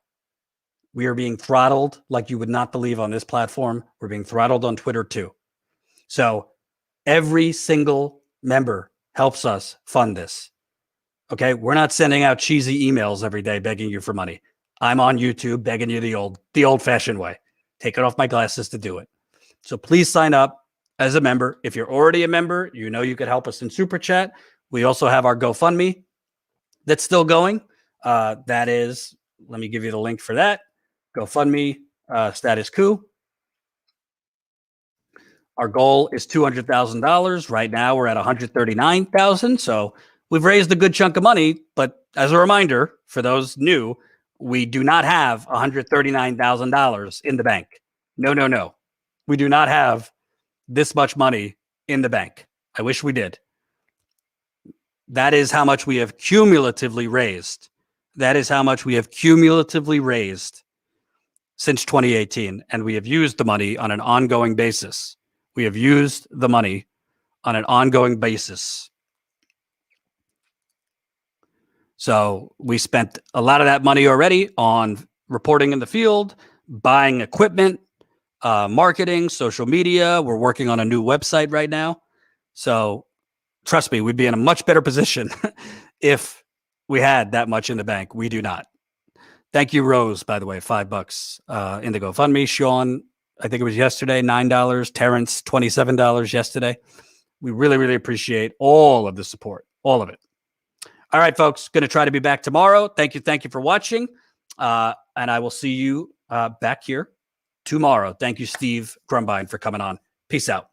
We are being throttled like you would not believe on this platform. We're being throttled on Twitter too. So every single member helps us fund this. Okay? We're not sending out cheesy emails every day begging you for money. I'm on YouTube begging you the old-fashioned way. Taking off my glasses to do it. So please sign up as a member. If you're already a member, you know you could help us in Super Chat. We also have our GoFundMe that's still going. That is, let me give you the link for that. GoFundMe, Status Coup. Our goal is $200,000. Right now, we're at $139,000. So we've raised a good chunk of money. But as a reminder, for those new, we do not have $139,000 in the bank. No. We do not have this much money in the bank. I wish we did. That is how much we have cumulatively raised. Since 2018. And we have used the money on an ongoing basis. So we spent a lot of that money already on reporting in the field, buying equipment, marketing, social media. We're working on a new website right now. So trust me, we'd be in a much better position if we had that much in the bank. We do not. Thank you, Rose, by the way, $5 in the GoFundMe. Sean, I think it was yesterday, $9. Terrence, $27 yesterday. We really, really appreciate all of the support, all of it. All right, folks, going to try to be back tomorrow. Thank you for watching. And I will see you back here tomorrow. Thank you, Steve Grumbine, for coming on. Peace out.